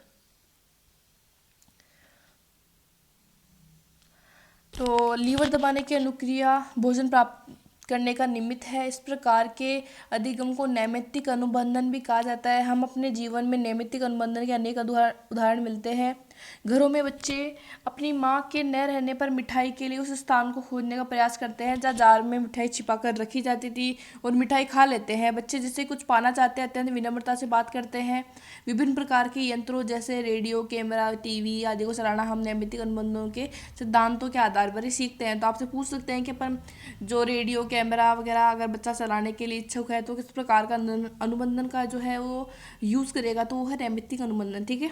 तो लीवर दबाने की अनुक्रिया भोजन प्राप्त करने का निमित्त है। इस प्रकार के अधिगम को नैमित्तिक अनुबंधन भी कहा जाता है। हम अपने जीवन में नैमित्तिक अनुबंधन के अनेक उदाहरण मिलते हैं। घरों में बच्चे अपनी माँ के न रहने पर मिठाई के लिए उस स्थान को खोजने का प्रयास करते हैं जहाँ जार में मिठाई छिपा कर रखी जाती थी और मिठाई खा लेते हैं। बच्चे जिससे कुछ पाना चाहते हैं अत्यंत विनम्रता से बात करते हैं। विभिन्न प्रकार के यंत्रों जैसे रेडियो, कैमरा, टीवी आदि को चलाना हम नैमित्तिक अनुबंधों के सिद्धांतों के आधार पर ही सीखते हैं। तो आपसे पूछ सकते हैं कि अपन जो रेडियो, कैमरा वगैरह अगर बच्चा चलाने के लिए इच्छुक है तो किस प्रकार का अनुबंधन का जो है वो यूज़ करेगा, तो वो है नैमित्तिक अनुबंधन। ठीक है,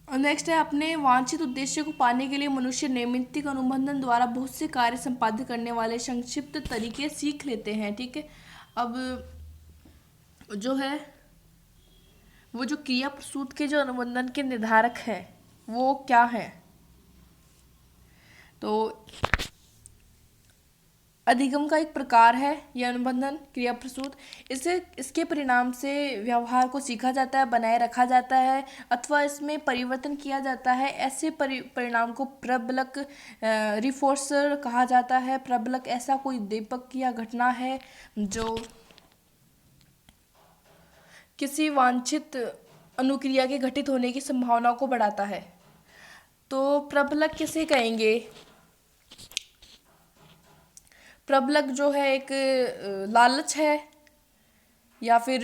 और नेक्स्ट है अपने वांछित उद्देश्य को पाने के लिए मनुष्य नैमित्तिक अनुबंधन द्वारा बहुत से कार्य संपादित करने वाले संक्षिप्त तरीके सीख लेते हैं। ठीक है, अब जो है वो जो क्रिया प्रसूत के जो अनुबंधन के निर्धारक है वो क्या है? तो अधिगम का एक प्रकार है यह अनुबंधन क्रिया प्रसूत। इसके परिणाम से व्यवहार को सीखा जाता है, बनाए रखा जाता है अथवा इसमें परिवर्तन किया जाता है। ऐसे परिणाम को प्रबलक रिफोर्सर कहा जाता है। प्रबलक ऐसा कोई दीपक या घटना है जो किसी वांछित अनुक्रिया के घटित होने की संभावना को बढ़ाता है। तो प्रबलक किसे कहेंगे? प्रबलक जो है एक लालच है या फिर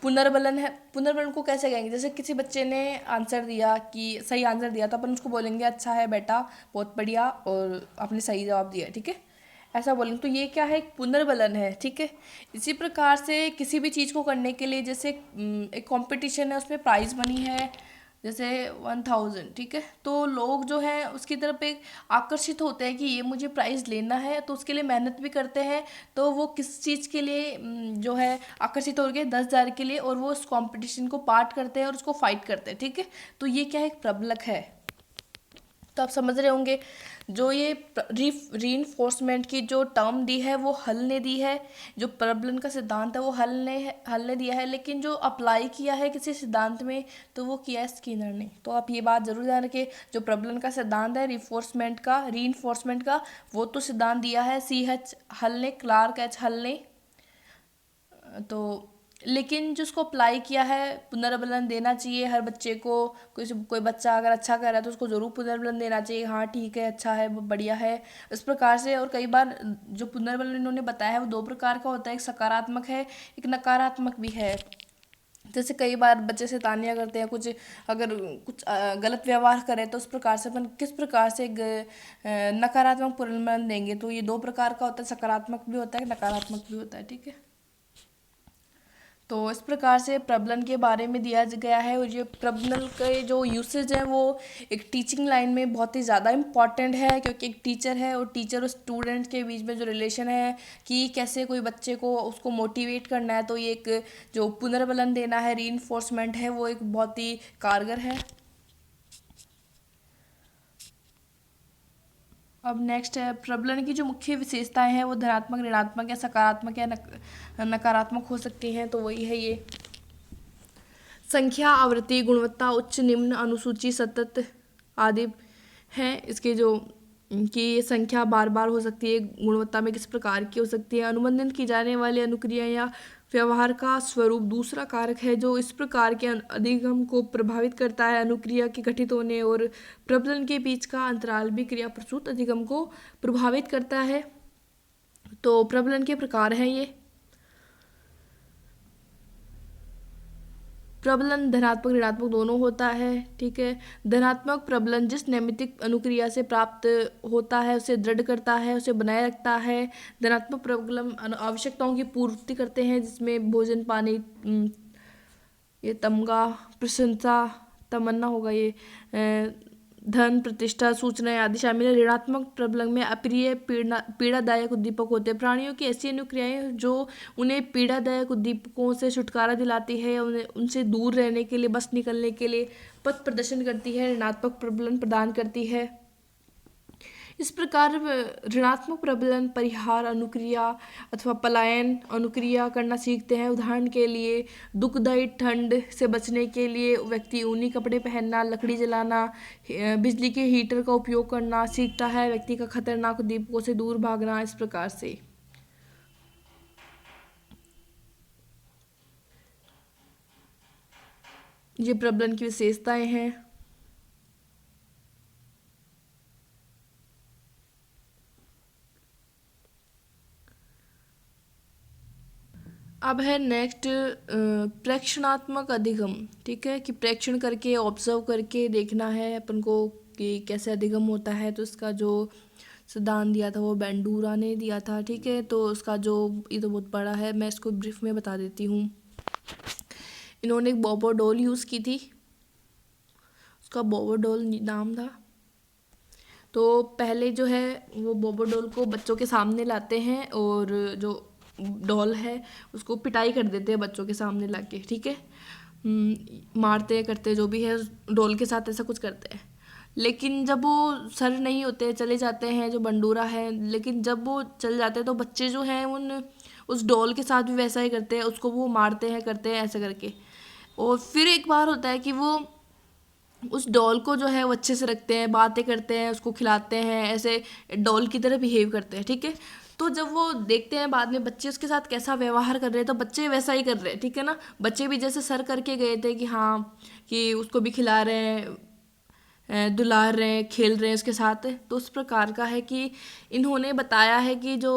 पुनर्बलन है। पुनर्बलन को कैसे कहेंगे? जैसे किसी बच्चे ने आंसर दिया कि सही आंसर दिया तो अपन उसको बोलेंगे अच्छा है बेटा, बहुत बढ़िया, और आपने सही जवाब दिया, ठीक है, ऐसा बोलेंगे। तो ये क्या है? एक पुनर्बलन है, ठीक है। इसी प्रकार से किसी भी चीज़ को करने के लिए, जैसे एक कंपटीशन है उसमें प्राइज मनी है जैसे 1000, ठीक है, तो लोग जो है उसकी तरफ एक आकर्षित होते हैं कि ये मुझे प्राइज़ लेना है, तो उसके लिए मेहनत भी करते हैं। तो वो किस चीज़ के लिए जो है आकर्षित हो गए? 10,000 के लिए, और वो उस कंपटीशन को पार्ट करते हैं और उसको फाइट करते हैं, ठीक है। तो ये क्या है? एक प्रबलक है। तो आप समझ रहे होंगे जो ये रीइंफोर्समेंट की जो टर्म दी है वो हल ने दी है, जो प्रबलन का सिद्धांत है वो हल ने दिया है, लेकिन जो अप्लाई किया है किसी सिद्धांत में तो वो किया है स्किनर ने। तो आप ये बात जरूर ध्यान रखें, जो प्रबलन का सिद्धांत है रीइंफोर्समेंट का, वो तो सिद्धांत दिया है CH हल ने, क्लार्क H हल ने। तो लेकिन जो उसको अप्लाई किया है, पुनर्बलन देना चाहिए हर बच्चे को। कोई बच्चा अगर अच्छा कर रहा है तो उसको ज़रूर पुनर्बलन देना चाहिए, हाँ ठीक है, अच्छा है, बढ़िया है, इस प्रकार से। और कई बार जो पुनर्बलन इन्होंने बताया है वो 2 प्रकार का होता है, एक सकारात्मक है, एक नकारात्मक भी है। जैसे कई बार बच्चे शैतानियाँ करते हैं, अगर कुछ गलत व्यवहार करें तो उस प्रकार से अपन किस प्रकार से नकारात्मक पुनर्बलन देंगे। तो ये 2 प्रकार का होता है, सकारात्मक भी होता है, नकारात्मक भी होता है, ठीक है। तो इस प्रकार से प्रबलन के बारे में दिया गया है। और ये प्रबलन के जो यूसेज हैं वो एक टीचिंग लाइन में बहुत ही ज़्यादा इम्पॉर्टेंट है, क्योंकि एक टीचर है और टीचर और स्टूडेंट के बीच में जो रिलेशन है कि कैसे कोई बच्चे को उसको मोटिवेट करना है, तो ये एक जो पुनर्बलन देना है, रीइंफोर्समेंट है, वो एक बहुत ही कारगर है। अब नेक्स्ट है प्रबलन की जो मुख्य विशेषताएं हैं वो धनात्मक, ऋणात्मक या सकारात्मक या नकारात्मक हो सकती हैं। तो वही है ये संख्या, आवृत्ति, गुणवत्ता, उच्च निम्न, अनुसूची, सतत आदि हैं इसके जो कि संख्या बार बार हो सकती है, गुणवत्ता में किस प्रकार की हो सकती है। अनुबंधन की जाने वाली अनुक्रिया या व्यवहार का स्वरूप दूसरा कारक है जो इस प्रकार के अधिगम को प्रभावित करता है। अनुक्रिया के घटित होने और प्रबलन के बीच का अंतराल भी क्रिया प्रसूत अधिगम को प्रभावित करता है। तो प्रबलन के प्रकार हैं ये। प्रबलन धनात्मक ऋणात्मक दोनों होता है, ठीक है। धनात्मक प्रबलन जिस नैमित्तिक अनुक्रिया से प्राप्त होता है उसे दृढ़ करता है, उसे बनाए रखता है। धनात्मक प्रबलन आवश्यकताओं की पूर्ति करते हैं, जिसमें भोजन, पानी, ये तमगा, प्रशंसा, तमन्ना होगा, ये धन, प्रतिष्ठा, सूचनाएं आदि शामिल है। ऋणात्मक प्रबलन में अप्रिय, पीड़ादायक उद्दीपक होते हैं। प्राणियों की ऐसी अनुक्रियाएं जो उन्हें पीड़ादायक उद्दीपकों से छुटकारा दिलाती है, उन्हें उनसे दूर रहने के लिए, बस निकलने के लिए पथ प्रदर्शन करती है, ऋणात्मक प्रबलन प्रदान करती है। इस प्रकार ऋणात्मक प्रबलन परिहार अनुक्रिया अथवा पलायन अनुक्रिया करना सीखते हैं। उदाहरण के लिए दुखदायी ठंड से बचने के लिए व्यक्ति ऊनी कपड़े पहनना, लकड़ी जलाना, बिजली के हीटर का उपयोग करना सीखता है। व्यक्ति का खतरनाक उद्दीपकों से दूर भागना, इस प्रकार से। ये प्रबलन की विशेषताएं हैं। अब है नेक्स्ट प्रेक्षणात्मक अधिगम, ठीक है, कि प्रेक्षण करके, ऑब्जर्व करके देखना है अपन को कि कैसे अधिगम होता है। तो इसका जो सिद्धांत दिया था वो बेंडूरा ने दिया था, ठीक है। तो उसका जो ये तो बहुत बड़ा है, मैं इसको ब्रीफ में बता देती हूँ। इन्होंने एक बोबोडोल यूज़ की थी, उसका बोबोडोल नाम था। तो पहले जो है वो बोबोडोल को बच्चों के सामने लाते हैं और जो डॉल है उसको पिटाई कर देते हैं बच्चों के सामने लाके, ठीक है। मारते करते जो भी है डॉल के साथ ऐसा कुछ करते हैं। लेकिन जब वो सर नहीं होते चले जाते हैं जो बंडूरा है, लेकिन जब वो चले जाते हैं तो बच्चे जो हैं उन उस डॉल के साथ भी वैसा ही करते हैं, उसको वो मारते हैं करते हैं ऐसे करके। और फिर एक बार होता है कि वो उस डॉल को जो है वो अच्छे से रखते हैं, बातें करते हैं, उसको खिलाते हैं, ऐसे डॉल की तरह बिहेव करते हैं, ठीक है। तो जब वो देखते हैं बाद में बच्चे उसके साथ कैसा व्यवहार कर रहे हैं, तो बच्चे वैसा ही कर रहे हैं, ठीक है ना। बच्चे भी जैसे सर करके गए थे कि हाँ कि उसको भी खिला रहे हैं, दुला रहे हैं, खेल रहे हैं उसके साथ, तो उस प्रकार का है कि इन्होंने बताया है कि जो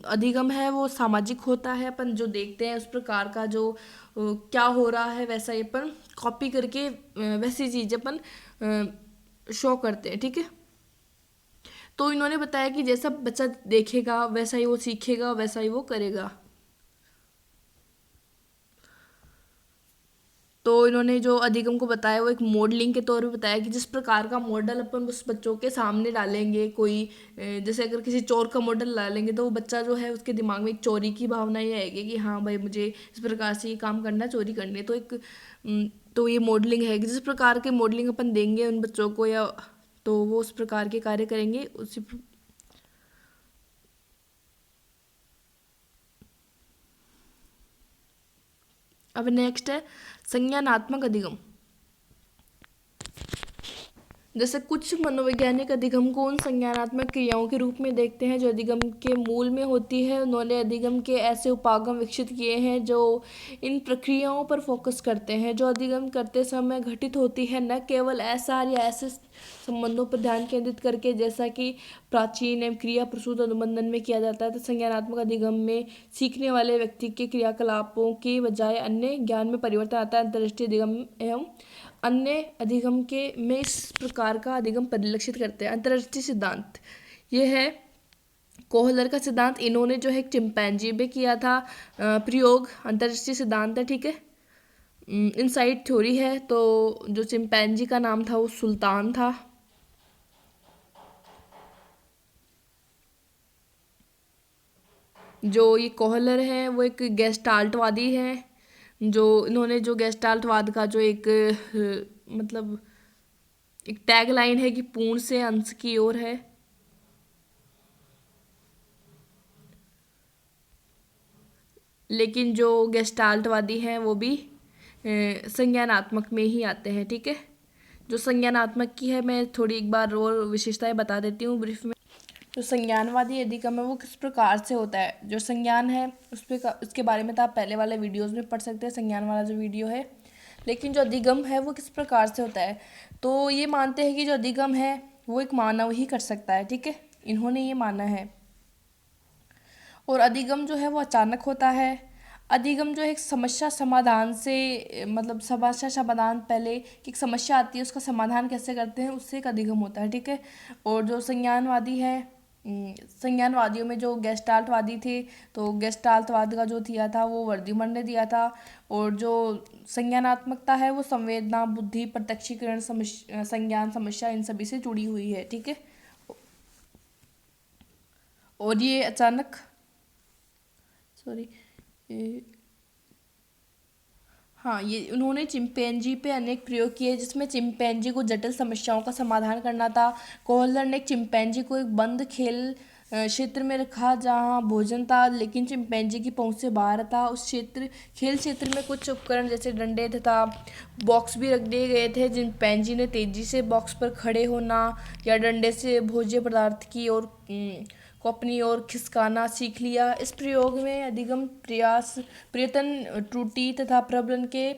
अधिगम है वो सामाजिक होता है, अपन जो देखते हैं उस प्रकार का जो क्या हो रहा है वैसा ही अपन कॉपी करके वैसी चीज़ अपन शो करते हैं, ठीक है। तो इन्होंने बताया कि जैसा बच्चा देखेगा वैसा ही वो सीखेगा, वैसा ही वो करेगा। तो इन्होंने जो अधिगम को बताया वो एक मॉडलिंग के तौर पे बताया कि जिस प्रकार का मॉडल अपन उस बच्चों के सामने डालेंगे, कोई जैसे अगर किसी चोर का मॉडल डालेंगे तो वो बच्चा जो है उसके दिमाग में एक चोरी की भावना ये आएगी कि हाँ भाई मुझे इस प्रकार से ये काम करना, चोरी करनी है। तो तो ये मॉडलिंग है कि जिस प्रकार के मॉडलिंग अपन देंगे उन बच्चों को, या तो वो उस प्रकार के कार्य करेंगे उसी। अब नेक्स्ट है संज्ञानात्मक अधिगम। जैसे कुछ मनोवैज्ञानिक अधिगम को उन संज्ञानात्मक क्रियाओं के रूप में देखते हैं जो अधिगम के मूल में होती है। उन्होंने अधिगम के ऐसे उपागम विकसित किए हैं जो इन प्रक्रियाओं पर फोकस करते हैं जो अधिगम करते समय घटित होती है, न केवल ऐसा या ऐसे संबंधों पर ध्यान केंद्रित करके जैसा कि प्राचीन एवं क्रिया प्रसूत अनुबंधन में किया जाता है। तो संज्ञानात्मक अधिगम में सीखने वाले व्यक्ति के क्रियाकलापों के बजाय अन्य ज्ञान में परिवर्तन आता है। अंतर्दृष्टि अधिगम एवं अन्य अधिगम के में इस प्रकार का अधिगम परिलक्षित करते हैं। अंतर्दृष्टि सिद्धांत ये है कोहलर का सिद्धांत, इन्होंने जो है एक चिंपैंजी पे किया था प्रयोग। अंतर्दृष्टि सिद्धांत है, ठीक है। इनसाइट थ्योरी है, तो जो चिंपैंजी का नाम था वो सुल्तान था। जो ये कोहलर है वो एक गेस्टाल्टवादी है, जो इन्होंने जो गेस्टाल्टवाद का जो एक मतलब एक टैग लाइन है कि पूर्ण से अंश की ओर है। लेकिन जो गेस्टाल्टवादी हैं वो भी संज्ञानात्मक में ही आते हैं, ठीक है। जो संज्ञानात्मक की है मैं थोड़ी एक बार और विशेषताएं बता देती हूँ ब्रीफ में। जो संज्ञानवादी अधिगम है वो किस प्रकार से होता है, जो संज्ञान है उसके बारे में तो आप पहले वाले वीडियोज़ में पढ़ सकते हैं, संज्ञान वाला जो वीडियो है। लेकिन जो अधिगम है वो किस प्रकार से होता है, तो ये मानते हैं कि जो अधिगम है वो एक मानव ही कर सकता है, ठीक है। इन्होंने ये माना है। और अधिगम जो है वो अचानक होता है। अधिगम जो है एक समस्या समाधान से मतलब समस्या समाधान पहले कि एक समस्या आती है उसका समाधान कैसे करते हैं उससे एक अधिगम होता है, ठीक है। और जो संज्ञानवादी है, संज्ञानवादियों में जो गेस्टाल्टवादी थे, तो गेस्टाल्टवाद का जो दिया था वो वर्दीमन ने दिया था। और जो संज्ञानात्मकता है वो संवेदना, बुद्धि, प्रत्यक्षीकरण, संज्ञान, समस्या इन सभी से जुड़ी हुई है, ठीक है। और ये अचानक सॉरी हाँ, ये उन्होंने चिंपैंजी पे अनेक प्रयोग किए जिसमें चिंपैंजी को जटिल समस्याओं का समाधान करना था। कोहलर ने चिंपैंजी को एक बंद खेल क्षेत्र में रखा जहाँ भोजन था लेकिन चिंपैंजी की पहुंच से बाहर था। उस खेल क्षेत्र में कुछ उपकरण जैसे डंडे तथा बॉक्स भी रख दिए गए थे। चिंपैंजी ने तेजी से बॉक्स पर खड़े होना या डंडे से भोज्य पदार्थ की ओर को अपनी ओर खिसकाना सीख लिया। इस प्रयोग में अधिगम प्रयास प्रयत्न त्रुटि तथा प्रबलन के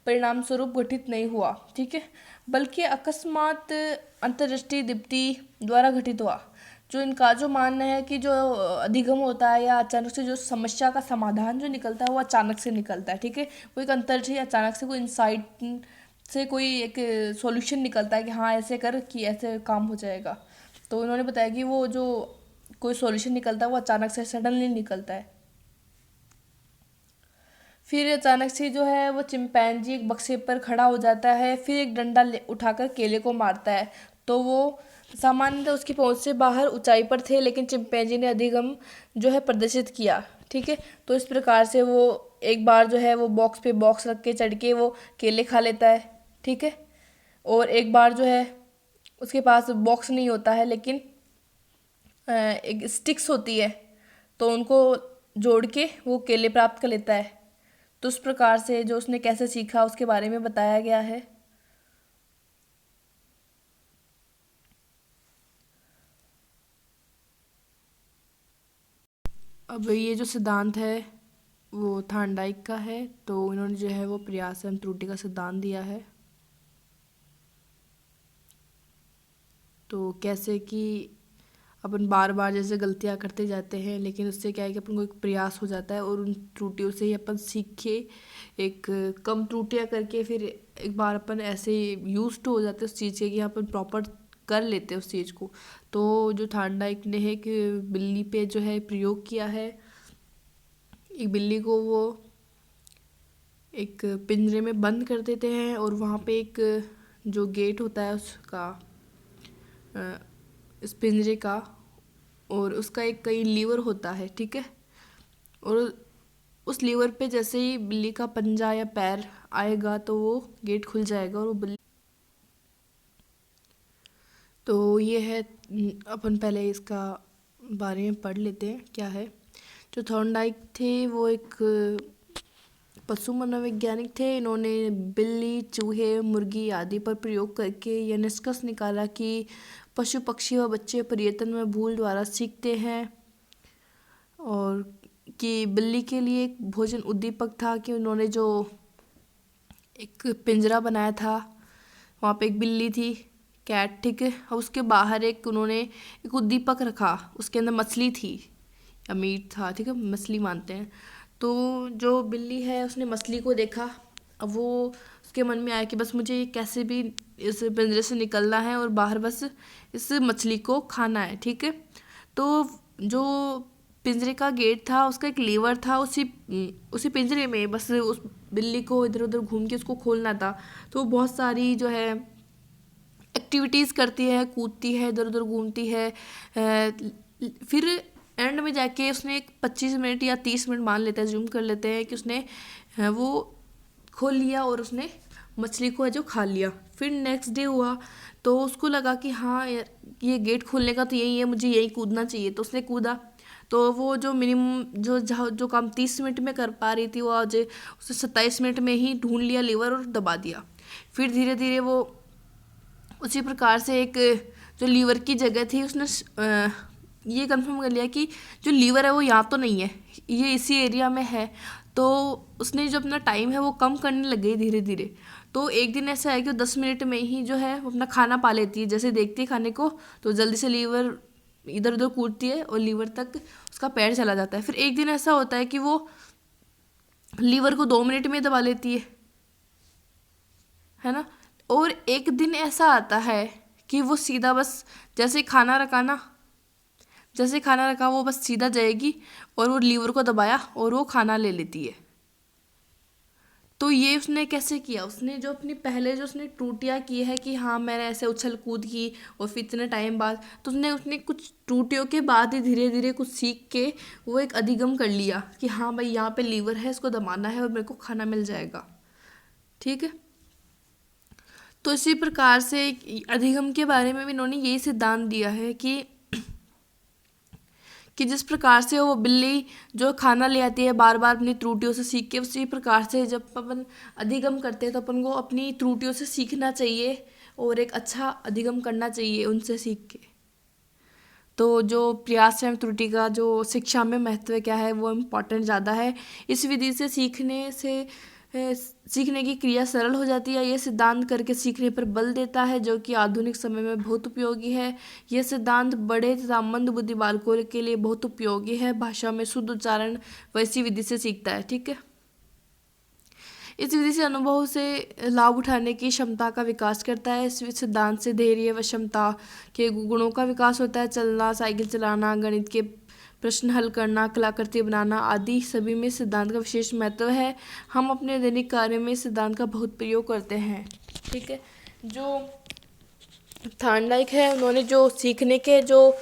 परिणाम स्वरूप गठित नहीं हुआ, ठीक है, बल्कि अकस्मात अंतर्दृष्टि दीप्ति द्वारा घटित हुआ। जो इनका जो मानना है कि जो अधिगम होता है या अचानक से जो समस्या का समाधान जो निकलता है वो अचानक से निकलता है, ठीक है। वो एक अंतर्दृष्टि अचानक से कोई इंसाइट से कोई एक सॉल्यूशन निकलता है कि हाँ ऐसे कर कि ऐसे काम हो जाएगा। तो उन्होंने बताया कि वो जो कोई सॉल्यूशन निकलता है वो अचानक से सडनली निकलता है। फिर अचानक से जो है वो चिंपैंजी एक बक्से पर खड़ा हो जाता है, फिर एक डंडा उठाकर केले को मारता है। तो वो सामान्यतः उसकी पहुंच से बाहर ऊंचाई पर थे लेकिन चिंपैंजी ने अधिगम जो है प्रदर्शित किया, ठीक है। तो इस प्रकार से वो एक बार जो है वो बॉक्स पे बॉक्स रख के चढ़ के वो केले खा लेता है, ठीक है। और एक बार जो है उसके पास बॉक्स नहीं होता है, लेकिन एक स्टिक्स होती है, तो उनको जोड़ के वो केले प्राप्त कर लेता है। तो उस प्रकार से जो उसने कैसे सीखा उसके बारे में बताया गया है। अब ये जो सिद्धांत है वो थार्नडाइक का है, तो इन्होंने जो है वो प्रयास एवं त्रुटि का सिद्धांत दिया है। तो कैसे कि अपन बार बार जैसे गलतियां करते जाते हैं, लेकिन उससे क्या है कि अपन को एक प्रयास हो जाता है और उन त्रुटियों से ही अपन सीख के एक कम त्रुटियां करके फिर एक बार अपन ऐसे यूज टू हो जाते हैं उस चीज़ के कि अपन प्रॉपर कर लेते हैं उस चीज़ को। तो जो थार्नडाइक ने है कि बिल्ली पे जो है प्रयोग किया है, एक बिल्ली को वो एक पिंजरे में बंद कर देते हैं और वहाँ पे एक जो गेट होता है उसका, इस पिंजरे का, और उसका एक कई लीवर होता है, ठीक है। और उस लीवर पे जैसे ही बिल्ली का पंजा या पैर आएगा तो वो गेट खुल जाएगा और वो बिल्ली। तो ये है, अपन पहले इसका बारे में पढ़ लेते हैं क्या है। जो थॉर्नडाइक थे वो एक पशु मनोवैज्ञानिक थे। इन्होंने बिल्ली, चूहे, मुर्गी आदि पर प्रयोग करके यह निष्कर्ष निकाला कि पशु, पक्षी व बच्चे पर्यटन में भूल द्वारा सीखते हैं, और कि बिल्ली के लिए एक भोजन उद्दीपक था कि उन्होंने जो एक पिंजरा बनाया था, वहाँ पे एक बिल्ली थी, कैट, ठीक है, और उसके बाहर एक उन्होंने एक उद्दीपक रखा, उसके अंदर मछली थी या मीट था, ठीक है, मछली मानते हैं। तो जो बिल्ली है उसने मछली को देखा, अब वो उसके मन में आया कि बस मुझे कैसे भी इस पिंजरे से निकलना है और बाहर बस इस मछली को खाना है, ठीक है। तो जो पिंजरे का गेट था उसका एक लीवर था, उसी पिंजरे में बस उस बिल्ली को इधर उधर घूम के उसको खोलना था। तो बहुत सारी जो है एक्टिविटीज़ करती है, कूदती है, इधर उधर घूमती है, फिर एंड में जाके उसने एक 25 मिनट या 30 मिनट मान लेते हैं, जूम कर लेते हैं कि उसने वो खोल लिया और उसने मछली को जो खा लिया। फिर नेक्स्ट डे हुआ तो उसको लगा कि हाँ यार, ये गेट खोलने का तो यही है, मुझे यही कूदना चाहिए, तो उसने कूदा। तो वो जो मिनिमम जो काम 30 मिनट में कर पा रही थी वो आज उसने 27 मिनट में ही ढूंढ लिया लीवर और दबा दिया। फिर धीरे धीरे वो उसी प्रकार से एक जो लीवर की जगह थी उसने ये कंफर्म कर लिया कि जो लीवर है वो यहाँ तो नहीं है, ये इसी एरिया में है। तो उसने जो अपना टाइम है वो कम करने लग गई धीरे धीरे। तो एक दिन ऐसा है कि 10 मिनट में ही जो है वो अपना खाना पा लेती है, जैसे देखती है खाने को तो जल्दी से लीवर इधर उधर कूदती है और लीवर तक उसका पैर चला जाता है। फिर एक दिन ऐसा होता है कि वो लीवर को 2 मिनट में दबा लेती है ना। और एक दिन ऐसा आता है कि वो सीधा बस जैसे खाना रखा वो बस सीधा जाएगी और वो लीवर को दबाया और वो खाना ले लेती है। तो ये उसने कैसे किया, उसने जो अपनी पहले जो उसने त्रुटियां की है कि हाँ मैंने ऐसे उछल कूद की और फिर इतने टाइम बाद, तो उसने कुछ त्रुटियों के बाद ही धीरे धीरे कुछ सीख के वो एक अधिगम कर लिया कि हाँ भाई यहाँ पे लीवर है, इसको दबाना है और मेरे को खाना मिल जाएगा, ठीक है। तो इसी प्रकार से अधिगम के बारे में भी इन्होंने यही सिद्धांत दिया है कि जिस प्रकार से वो बिल्ली जो खाना ले आती है बार बार अपनी त्रुटियों से सीख के, उसी प्रकार से जब अपन अधिगम करते हैं तो अपन को अपनी त्रुटियों से सीखना चाहिए और एक अच्छा अधिगम करना चाहिए उनसे सीख के। तो जो प्रयास एवं त्रुटि का जो शिक्षा में महत्व क्या है वो इम्पोर्टेंट ज़्यादा है। इस विधि से सीखने की क्रिया सरल हो जाती है। यह सिद्धांत करके सीखने पर बल देता है जो कि आधुनिक समय में बहुत उपयोगी है। यह सिद्धांत बड़े तथा मंद बुद्धि बालकों के लिए बहुत उपयोगी है। भाषा में शुद्ध उच्चारण वैसी विधि से सीखता है, ठीक है। इस विधि से अनुभव से लाभ उठाने की क्षमता का विकास करता है। इस सिद्धांत से धैर्य व क्षमता के गुणों का विकास होता है। चलना, साइकिल चलाना, गणित के प्रश्न हल करना, कलाकृति बनाना आदि सभी में सिद्धांत का विशेष महत्व है। हम अपने दैनिक कार्य में सिद्धांत का बहुत प्रयोग करते हैं, ठीक है। जो थार्नडाइक है उन्होंने जो सीखने के जो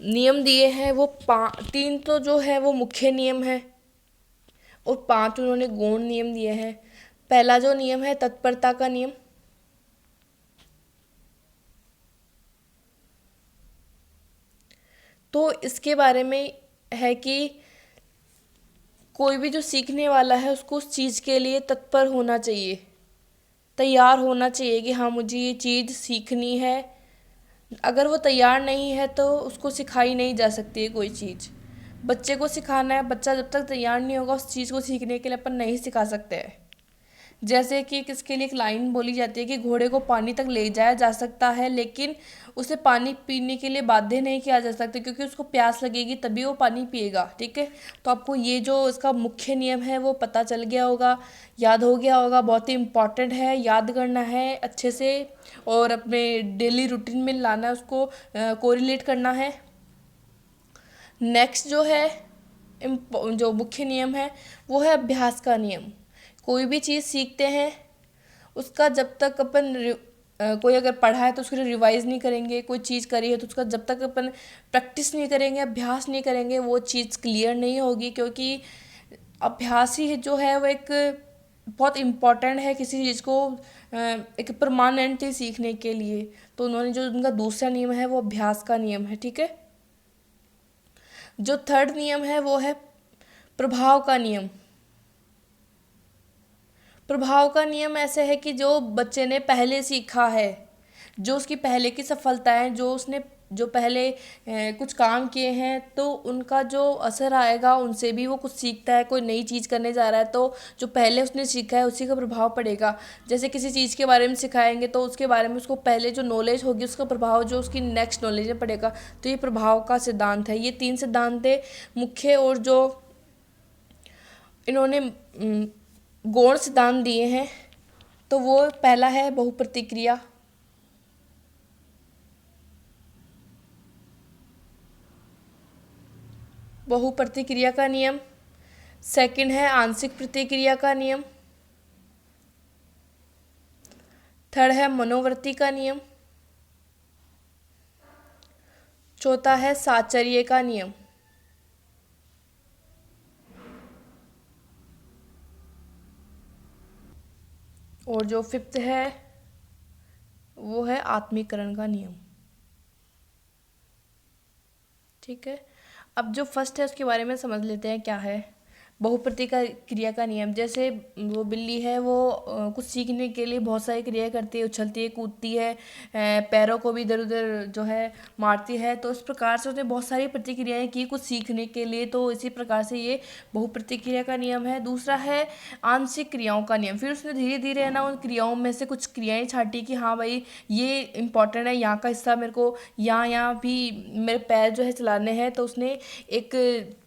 नियम दिए हैं वो 3 तो जो है वो मुख्य नियम है और 5 उन्होंने गौण नियम दिए हैं। पहला जो नियम है तत्परता का नियम, तो इसके बारे में है कि कोई भी जो सीखने वाला है उसको उस चीज़ के लिए तत्पर होना चाहिए, तैयार होना चाहिए कि हाँ मुझे ये चीज़ सीखनी है। अगर वो तैयार नहीं है तो उसको सिखाई नहीं जा सकती है कोई चीज़। बच्चे को सिखाना है, बच्चा जब तक तैयार नहीं होगा उस चीज़ को सीखने के लिए अपन नहीं सिखा सकते हैं। जैसे कि किसके लिए एक लाइन बोली जाती है कि घोड़े को पानी तक ले जाया जा सकता है, लेकिन उसे पानी पीने के लिए बाध्य नहीं किया जा सकता, क्योंकि उसको प्यास लगेगी तभी वो पानी पिएगा। ठीक है, तो आपको ये जो इसका मुख्य नियम है वो पता चल गया होगा, याद हो गया होगा। बहुत ही इम्पॉर्टेंट है, याद करना है अच्छे से और अपने डेली रूटीन में लाना है, उसको कोरिलेट करना है। नेक्स्ट जो है जो मुख्य नियम है वो है अभ्यास का नियम। कोई भी चीज़ सीखते हैं उसका जब तक अपन कोई अगर पढ़ा है तो उसके लिए रिवाइज नहीं करेंगे, कोई चीज़ करी है तो उसका जब तक अपन प्रैक्टिस नहीं करेंगे, अभ्यास नहीं करेंगे, वो चीज़ क्लियर नहीं होगी। क्योंकि अभ्यास ही जो है वो एक बहुत इम्पॉर्टेंट है किसी चीज़ को एक परमानेंटली सीखने के लिए। तो उन्होंने जो उनका दूसरा नियम है वो अभ्यास का नियम है। ठीक है, जो थर्ड नियम है वो है प्रभाव का नियम। प्रभाव का नियम ऐसे है कि जो बच्चे ने पहले सीखा है, जो उसकी पहले की सफलताएं, जो उसने जो पहले कुछ काम किए हैं, तो उनका जो असर आएगा उनसे भी वो कुछ सीखता है। कोई नई चीज़ करने जा रहा है तो जो पहले उसने सीखा है उसी का प्रभाव पड़ेगा। जैसे किसी चीज़ के बारे में सिखाएंगे तो उसके बारे में उसको पहले जो नॉलेज होगी उसका प्रभाव जो उसकी नेक्स्ट नॉलेज में पड़ेगा। तो ये प्रभाव का सिद्धांत है। ये 3 सिद्धांत है मुख्य, और जो इन्होंने गौण सिद्धांत दिए हैं तो वो पहला है बहुप्रतिक्रिया, बहुप्रतिक्रिया का नियम। सेकंड है आंशिक प्रतिक्रिया का नियम। थर्ड है मनोवृत्ति का नियम। चौथा है साहचर्य का नियम। और जो फिफ्थ है वो है आत्मीकरण का नियम। ठीक है, अब जो फर्स्ट है उसके बारे में समझ लेते हैं क्या है। बहुप्रतिक्रिया का नियम, जैसे वो बिल्ली है, वो कुछ सीखने के लिए बहुत सारी क्रियाएं करती है, उछलती है, कूदती है, पैरों को भी इधर उधर जो है मारती है। तो इस प्रकार से उसने बहुत सारी प्रतिक्रियाएं की कुछ सीखने के लिए। तो इसी प्रकार से ये बहुप्रतिक्रिया का नियम है। दूसरा है आंशिक क्रियाओं का नियम। फिर उसने धीरे धीरे है ना उन क्रियाओं में से कुछ क्रियाएं छाटी कि हाँ भाई ये इंपॉर्टेंट है, यहाँ का हिस्सा मेरे को यहाँ भी मेरे पैर जो है चलाने हैं। तो उसने एक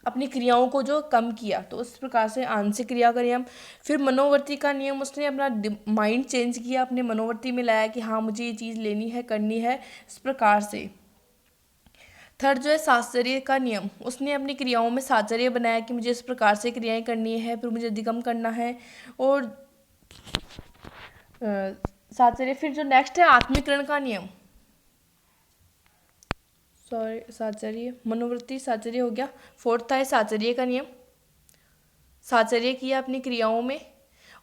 अपनी क्रियाओं को जो कम किया। तो उस प्रकार से आंशिक क्रिया का नियम। फिर मनोवृत्ति का नियम, उसने अपना माइंड चेंज किया, अपने मनोवृत्ति में लाया कि हाँ मुझे ये चीज़ लेनी है, करनी है, इस प्रकार से। थर्ड जो है साहचर्य का नियम, उसने अपनी क्रियाओं में साहचर्य बनाया कि मुझे इस प्रकार से क्रियाएं करनी है, फिर मुझे अधिगम करना है। और साहचर्य। फिर जो नेक्स्ट है आत्मीकरण का नियम, सॉरी साहचर्य, मनोवृत्ति साहचर्य हो गया। फोर्थ था साहचर्य का नियम, साहचर्य किया अपनी क्रियाओं में।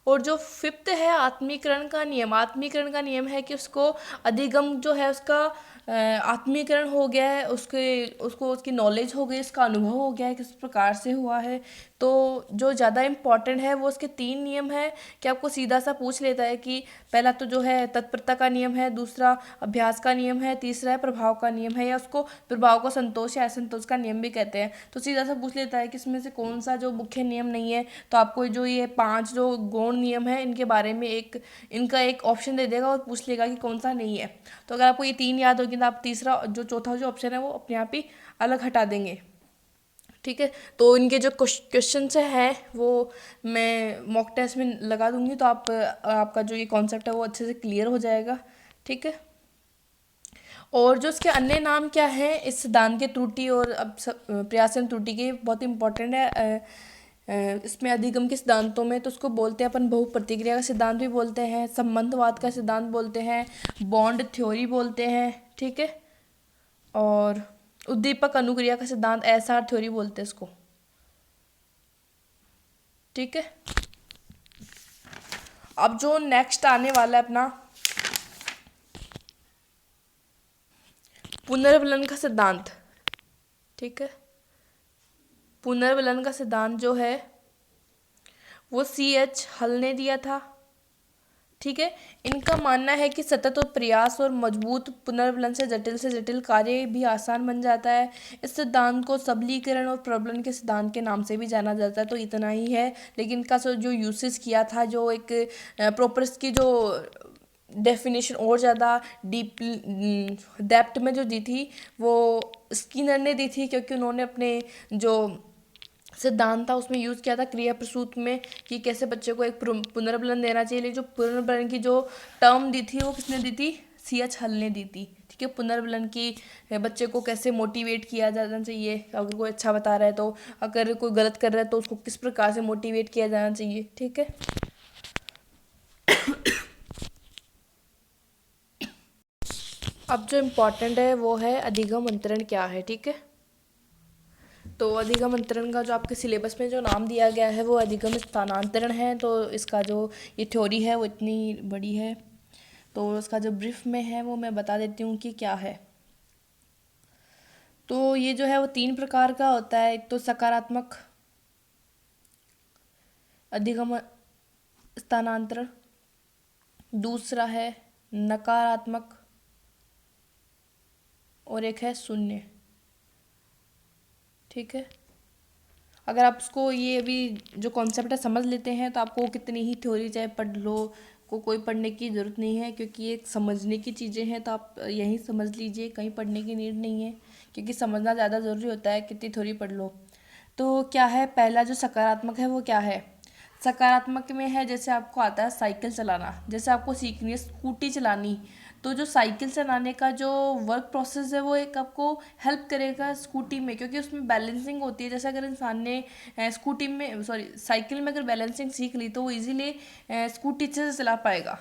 और जो फिफ्थ है आत्मीकरण का नियम, आत्मीकरण का नियम है कि उसको अधिगम जो है उसका आत्मीकरण हो गया है, उसको उसकी नॉलेज हो गई, उसका अनुभव हो गया है किस प्रकार से हुआ है। तो जो ज़्यादा इम्पॉर्टेंट है वो उसके 3 नियम है कि आपको सीधा सा पूछ लेता है कि पहला तो जो है तत्परता का नियम है, दूसरा अभ्यास का नियम है, तीसरा है प्रभाव का नियम है, या उसको प्रभाव को संतोष या असंतोष का नियम भी कहते हैं। तो सीधा सा पूछ लेता है कि इसमें से कौन सा जो मुख्य नियम नहीं है। तो आपको जो ये 5 जो गौण नियम है इनके बारे में इनका एक ऑप्शन दे देगा और पूछ लेगा कि कौन सा नहीं है। तो अगर आपको ये 3 याद होगी तो आप तीसरा जो चौथा जो ऑप्शन है वो अपने आप ही अलग हटा देंगे। ठीक है, तो इनके जो क्वेश्चन हैं वो मैं मॉक टेस्ट में लगा दूंगी, तो आपका जो ये कॉन्सेप्ट है वो अच्छे से क्लियर हो जाएगा। ठीक है, और जो इसके अन्य नाम क्या है इस सिद्धांत के त्रुटि और अब प्रयासन त्रुटि के, बहुत इंपॉर्टेंट है इसमें अधिगम के सिद्धांतों में। तो उसको बोलते हैं अपन बहुप्रतिक्रिया का सिद्धांत भी बोलते हैं, संबंधवाद का सिद्धांत बोलते हैं, बॉन्ड थ्योरी बोलते हैं। ठीक है, और उद्दीपक अनुक्रिया का सिद्धांत, एसआर थ्योरी बोलते हैं इसको। ठीक है। अब जो नेक्स्ट आने वाला है अपना पुनर्विलन का सिद्धांत, ठीक है। पुनर्विलन का सिद्धांत जो है वो CH हल ने दिया था, ठीक है। इनका मानना है कि सतत और प्रयास और मजबूत पुनर्विलन से जटिल कार्य भी आसान बन जाता है। इस सिद्धांत को सबलीकरण और प्रबलन के सिद्धांत के नाम से भी जाना जाता है। तो इतना ही है, लेकिन इनका जो यूसेज किया था, जो एक प्रॉपर इसकी जो डेफिनेशन और ज़्यादा डीप डेप्थ में जो दी थी वो स्किनर ने दी थी, क्योंकि उन्होंने अपने जो सिद्धांत था उसमें यूज़ किया था क्रिया प्रसूत में कि कैसे बच्चे को एक पुनर्बलन देना चाहिए। लेकिन जो पुनर्बलन की जो टर्म दी थी वो किसने दी थी? CH हल ने दी थी, ठीक है। पुनर्बलन की बच्चे को कैसे मोटिवेट किया जाना चाहिए, अगर कोई अच्छा बता रहा है तो, अगर कोई गलत कर रहा है तो उसको किस प्रकार से मोटिवेट किया जाना चाहिए, ठीक है। अब जो इम्पोर्टेंट है वो है अधिगम अंतरण क्या है, ठीक है। तो अधिगम अंतरण का जो आपके सिलेबस में जो नाम दिया गया है वो अधिगम स्थानांतरण है। तो इसका जो ये थ्योरी है वो इतनी बड़ी है, तो इसका जो ब्रीफ में है वो मैं बता देती हूँ कि क्या है। तो ये जो है वो 3 प्रकार का होता है। एक तो सकारात्मक अधिगम स्थानांतरण, दूसरा है नकारात्मक, और एक है शून्य, ठीक है। अगर आप उसको ये अभी जो कॉन्सेप्ट है समझ लेते हैं तो आपको कितनी ही थ्योरी चाहे पढ़ लो, को कोई पढ़ने की ज़रूरत नहीं है, क्योंकि ये समझने की चीज़ें हैं। तो आप यहीं समझ लीजिए, कहीं पढ़ने की नीड नहीं है, क्योंकि समझना ज़्यादा ज़रूरी होता है कितनी थ्योरी पढ़ लो। तो क्या है, पहला जो सकारात्मक है वो क्या है? सकारात्मक में है जैसे आपको आता है साइकिल चलाना, जैसे आपको सीखनी है स्कूटी चलानी, तो जो साइकिल चलाने का जो वर्क प्रोसेस है वो एक आपको हेल्प करेगा स्कूटी में, क्योंकि उसमें बैलेंसिंग होती है। जैसे अगर इंसान ने स्कूटी में साइकिल में अगर बैलेंसिंग सीख ली तो वो इजीली स्कूटी अच्छे से चला पाएगा।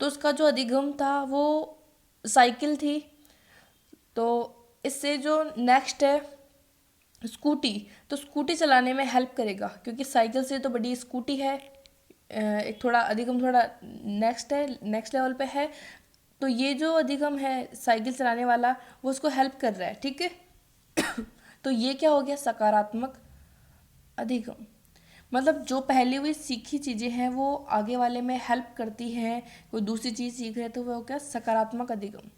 तो उसका जो अधिगम था वो साइकिल थी। तो इससे जो नेक्स्ट है स्कूटी, तो स्कूटी चलाने में हेल्प करेगा, क्योंकि साइकिल से तो बड़ी स्कूटी है। एक थोड़ा अधिगम थोड़ा नेक्स्ट है, नेक्स्ट लेवल पे है। तो ये जो अधिगम है साइकिल चलाने वाला वो उसको हेल्प कर रहा है, ठीक है। तो ये क्या हो गया? सकारात्मक अधिगम। मतलब जो पहले हुई सीखी चीज़ें हैं वो आगे वाले में हेल्प करती हैं, कोई दूसरी चीज़ सीख रहे हैं तो वो हो गया सकारात्मक अधिगम,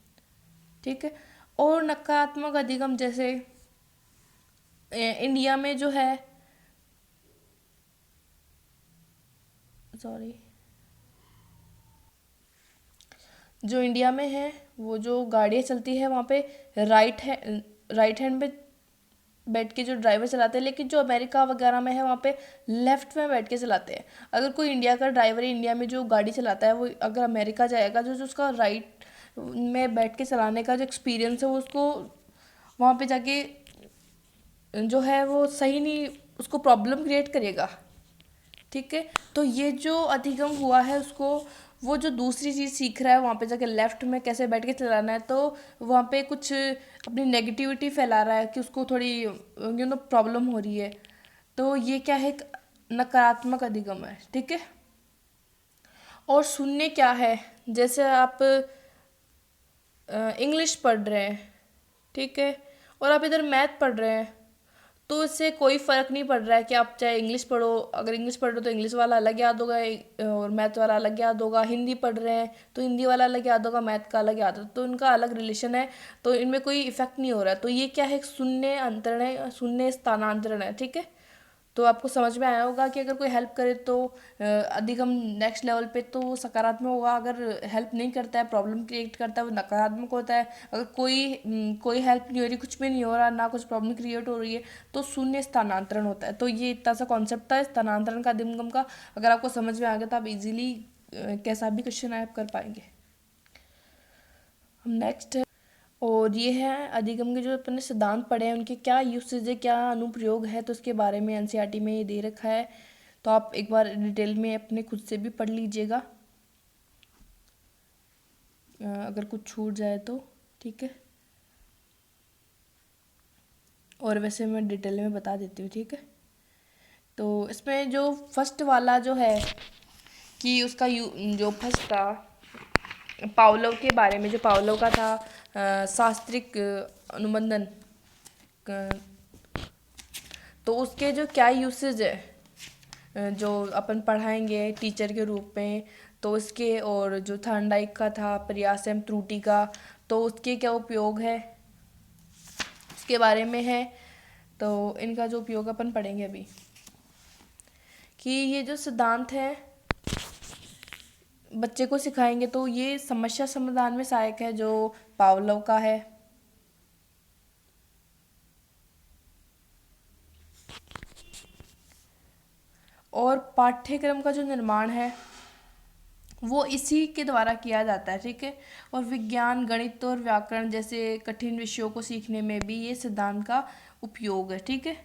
ठीक है। और नकारात्मक अधिगम जैसे इंडिया में जो है, सॉरी, जो इंडिया में है वो जो गाड़ियाँ चलती है वहाँ पे राइट हैंड पे बैठ के जो ड्राइवर चलाते हैं, लेकिन जो अमेरिका वगैरह में है वहाँ पे लेफ्ट में बैठ के चलाते हैं। अगर कोई इंडिया का ड्राइवर इंडिया में जो गाड़ी चलाता है वो अगर अमेरिका जाएगा, जो जो उसका राइट में बैठ के चलाने का जो एक्सपीरियंस है वो उसको वहाँ पे जाके जो है वो सही नहीं, उसको प्रॉब्लम क्रिएट करेगा, ठीक है। तो ये जो अधिगम हुआ है उसको, वो जो दूसरी चीज़ सीख रहा है वहाँ पे जाके लेफ्ट में कैसे बैठ के चलाना है, तो वहाँ पे कुछ अपनी नेगेटिविटी फैला रहा है कि उसको थोड़ी प्रॉब्लम हो रही है। तो ये क्या है? एक नकारात्मक अधिगम है, ठीक है। और शून्य क्या है? जैसे आप इंग्लिश पढ़ रहे हैं, ठीक है, और आप इधर मैथ पढ़ रहे हैं, तो इससे कोई फ़र्क नहीं पड़ रहा है कि आप चाहे इंग्लिश पढ़ो, अगर इंग्लिश पढ़ रहे हो तो इंग्लिश वाला अलग याद होगा और मैथ वाला अलग याद होगा। हिंदी पढ़ रहे हैं तो हिंदी वाला अलग याद होगा, मैथ का अलग याद होगा, तो इनका अलग रिलेशन है, तो इनमें कोई इफेक्ट नहीं हो रहा है। तो ये क्या है? शून्य अंतरण है, शून्य स्थानांतरण है, ठीक है। तो आपको समझ में आया होगा कि अगर कोई हेल्प करे तो अधिगम नेक्स्ट लेवल पे तो वो सकारात्मक होगा, अगर हेल्प नहीं करता है, प्रॉब्लम क्रिएट करता है, वो नकारात्मक होता है। अगर कोई हेल्प नहीं हो रही, कुछ भी नहीं हो रहा, ना कुछ प्रॉब्लम क्रिएट हो रही है, तो शून्य स्थानांतरण होता है। तो ये इतना सा कॉन्सेप्ट था स्थानांतरण का, अधिगम का। अगर आपको समझ में आ गया तो आप इजीली कैसा भी क्वेश्चन आप कर पाएंगे। हम नेक्स्ट, और ये है अधिगम के जो अपने सिद्धांत पढ़े हैं उनके क्या यूसेज है, क्या अनुप्रयोग है, तो उसके बारे में एनसीईआरटी में ये दे रखा है। तो आप एक बार डिटेल में अपने खुद से भी पढ़ लीजिएगा अगर कुछ छूट जाए तो, ठीक है। और वैसे मैं डिटेल में बता देती हूँ, ठीक है। तो इसमें जो फर्स्ट वाला जो है कि उसका जो फर्स्ट था पावलोव के बारे में, जो पावलोव का था शास्त्रीय अनुबंधन, तो उसके जो क्या यूसेज है जो अपन पढ़ाएंगे टीचर के रूप में, तो उसके, और जो थॉर्नडाइक का था प्रयास एवं त्रुटि का, तो उसके क्या उपयोग है उसके बारे में है। तो इनका जो उपयोग अपन पढ़ेंगे अभी, कि ये जो सिद्धांत है बच्चे को सिखाएंगे तो ये समस्या समाधान में सहायक है, जो पावलोव का है। और पाठ्यक्रम का जो निर्माण है वो इसी के द्वारा किया जाता है, ठीक है। और विज्ञान, गणित और व्याकरण जैसे कठिन विषयों को सीखने में भी ये सिद्धांत का उपयोग है, ठीक है।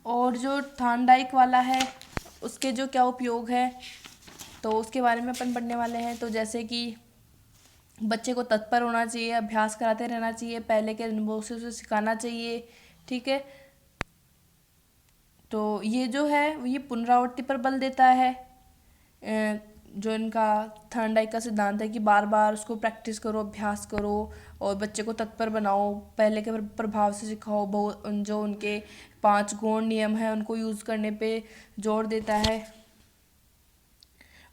और जो थॉर्नडाइक वाला है उसके जो क्या उपयोग है, तो उसके बारे में अपन पढ़ने वाले हैं। तो जैसे कि बच्चे को तत्पर होना चाहिए, अभ्यास कराते रहना चाहिए, पहले के अनुभव से उसे सिखाना चाहिए, ठीक है। तो ये जो है ये पुनरावृत्ति पर बल देता है। जो इनका थॉर्नडाइक का सिद्धांत है कि बार बार उसको प्रैक्टिस करो, अभ्यास करो और बच्चे को तत्पर बनाओ, पहले के प्रभाव से सिखाओ। जो उनके 5 गौण नियम हैं उनको यूज़ करने पे जोर देता है।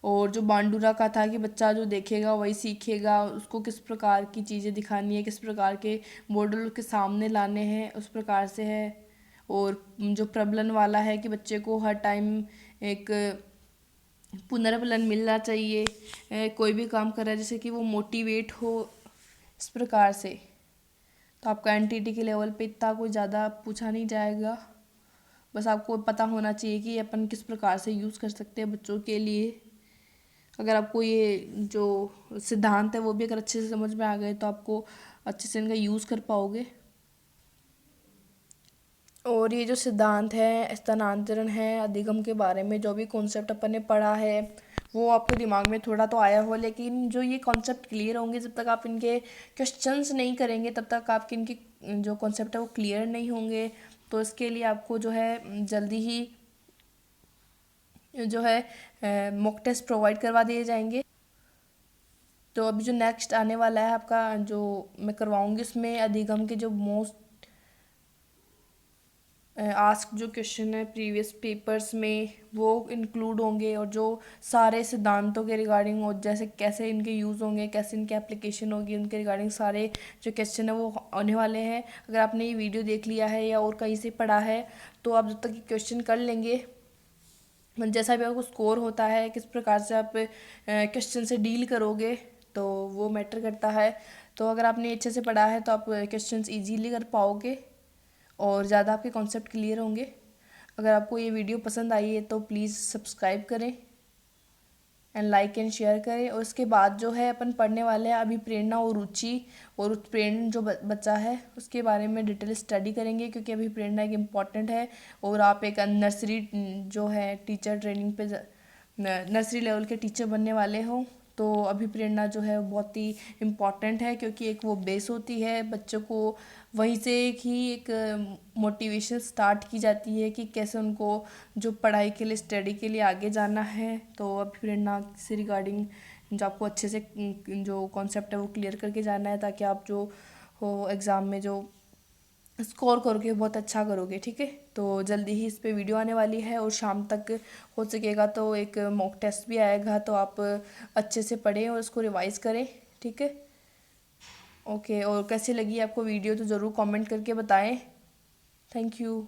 और जो बांडुरा का था कि बच्चा जो देखेगा वही सीखेगा, उसको किस प्रकार की चीज़ें दिखानी है, किस प्रकार के मॉडल के सामने लाने हैं, उस प्रकार से है। और जो प्रबलन वाला है कि बच्चे को हर टाइम एक पुनर्बलन मिलना चाहिए, कोई भी काम कर रहा है जैसे कि वो मोटिवेट हो, इस प्रकार से। तो आपका एनटीटी के लेवल पे इतना कोई ज़्यादा पूछा नहीं जाएगा, बस आपको पता होना चाहिए कि अपन किस प्रकार से यूज़ कर सकते हैं बच्चों के लिए। अगर आपको ये जो सिद्धांत है वो भी अगर अच्छे से समझ में आ गए तो आपको अच्छे से इनका यूज़ कर पाओगे। और ये जो सिद्धांत है, स्थानांतरण है, अधिगम के बारे में जो भी कॉन्सेप्ट अपन ने पढ़ा है वो आपके दिमाग में थोड़ा तो आया हो, लेकिन जो ये कॉन्सेप्ट क्लियर होंगे, जब तक आप इनके क्वेश्चंस नहीं करेंगे तब तक आपके इनके जो कॉन्सेप्ट है वो क्लियर नहीं होंगे। तो इसके लिए आपको जो है जल्दी ही जो है मॉक टेस्ट प्रोवाइड करवा दिए जाएंगे। तो अभी जो नेक्स्ट आने वाला है आपका जो मैं करवाऊंगी उसमें अधिगम के जो मोस्ट आस्क जो क्वेश्चन है प्रीवियस पेपर्स में वो इंक्लूड होंगे, और जो सारे सिद्धांतों के रिगार्डिंग, और जैसे कैसे इनके यूज़ होंगे, कैसे इनकी एप्लीकेशन होगी, उनके रिगार्डिंग सारे जो क्वेश्चन है वो आने वाले हैं। अगर आपने ये वीडियो देख लिया है या और कहीं से पढ़ा है तो आप जब तक ये क्वेश्चन कर लेंगे, जैसा भी आपको स्कोर होता है, किस प्रकार से आप क्वेश्चन से डील करोगे तो वो मैटर करता है। तो अगर आपने अच्छे से पढ़ा है तो आप क्वेश्चंस इजीली कर पाओगे और ज़्यादा आपके कॉन्सेप्ट क्लियर होंगे। अगर आपको ये वीडियो पसंद आई है तो प्लीज़ सब्सक्राइब करें एंड लाइक एंड शेयर करें। और उसके बाद जो है अपन पढ़ने वाले हैं अभी प्रेरणा और रुचि और उत्प्रेरण जो बच्चा है उसके बारे में डिटेल स्टडी करेंगे, क्योंकि अभी प्रेरणा एक इम्पॉर्टेंट है। और आप एक नर्सरी जो है टीचर ट्रेनिंग पे नर्सरी लेवल के टीचर बनने वाले हों तो अभी प्रेरणा जो है बहुत ही इम्पॉर्टेंट है, क्योंकि एक वो बेस होती है बच्चों को, वहीं से एक ही एक मोटिवेशन स्टार्ट की जाती है कि कैसे उनको जो पढ़ाई के लिए, स्टडी के लिए आगे जाना है। तो अभी प्रेरणा से रिगार्डिंग जो आपको अच्छे से जो कॉन्सेप्ट है वो क्लियर करके जाना है, ताकि आप जो हो एग्ज़ाम में जो स्कोर करोगे बहुत अच्छा करोगे, ठीक है। तो जल्दी ही इस पे वीडियो आने वाली है और शाम तक हो सकेगा तो एक मॉक टेस्ट भी आएगा, तो आप अच्छे से पढ़ें और उसको रिवाइज़ करें, ठीक है। ओके, और कैसी लगी आपको वीडियो तो ज़रूर कमेंट करके बताएं। Thank you.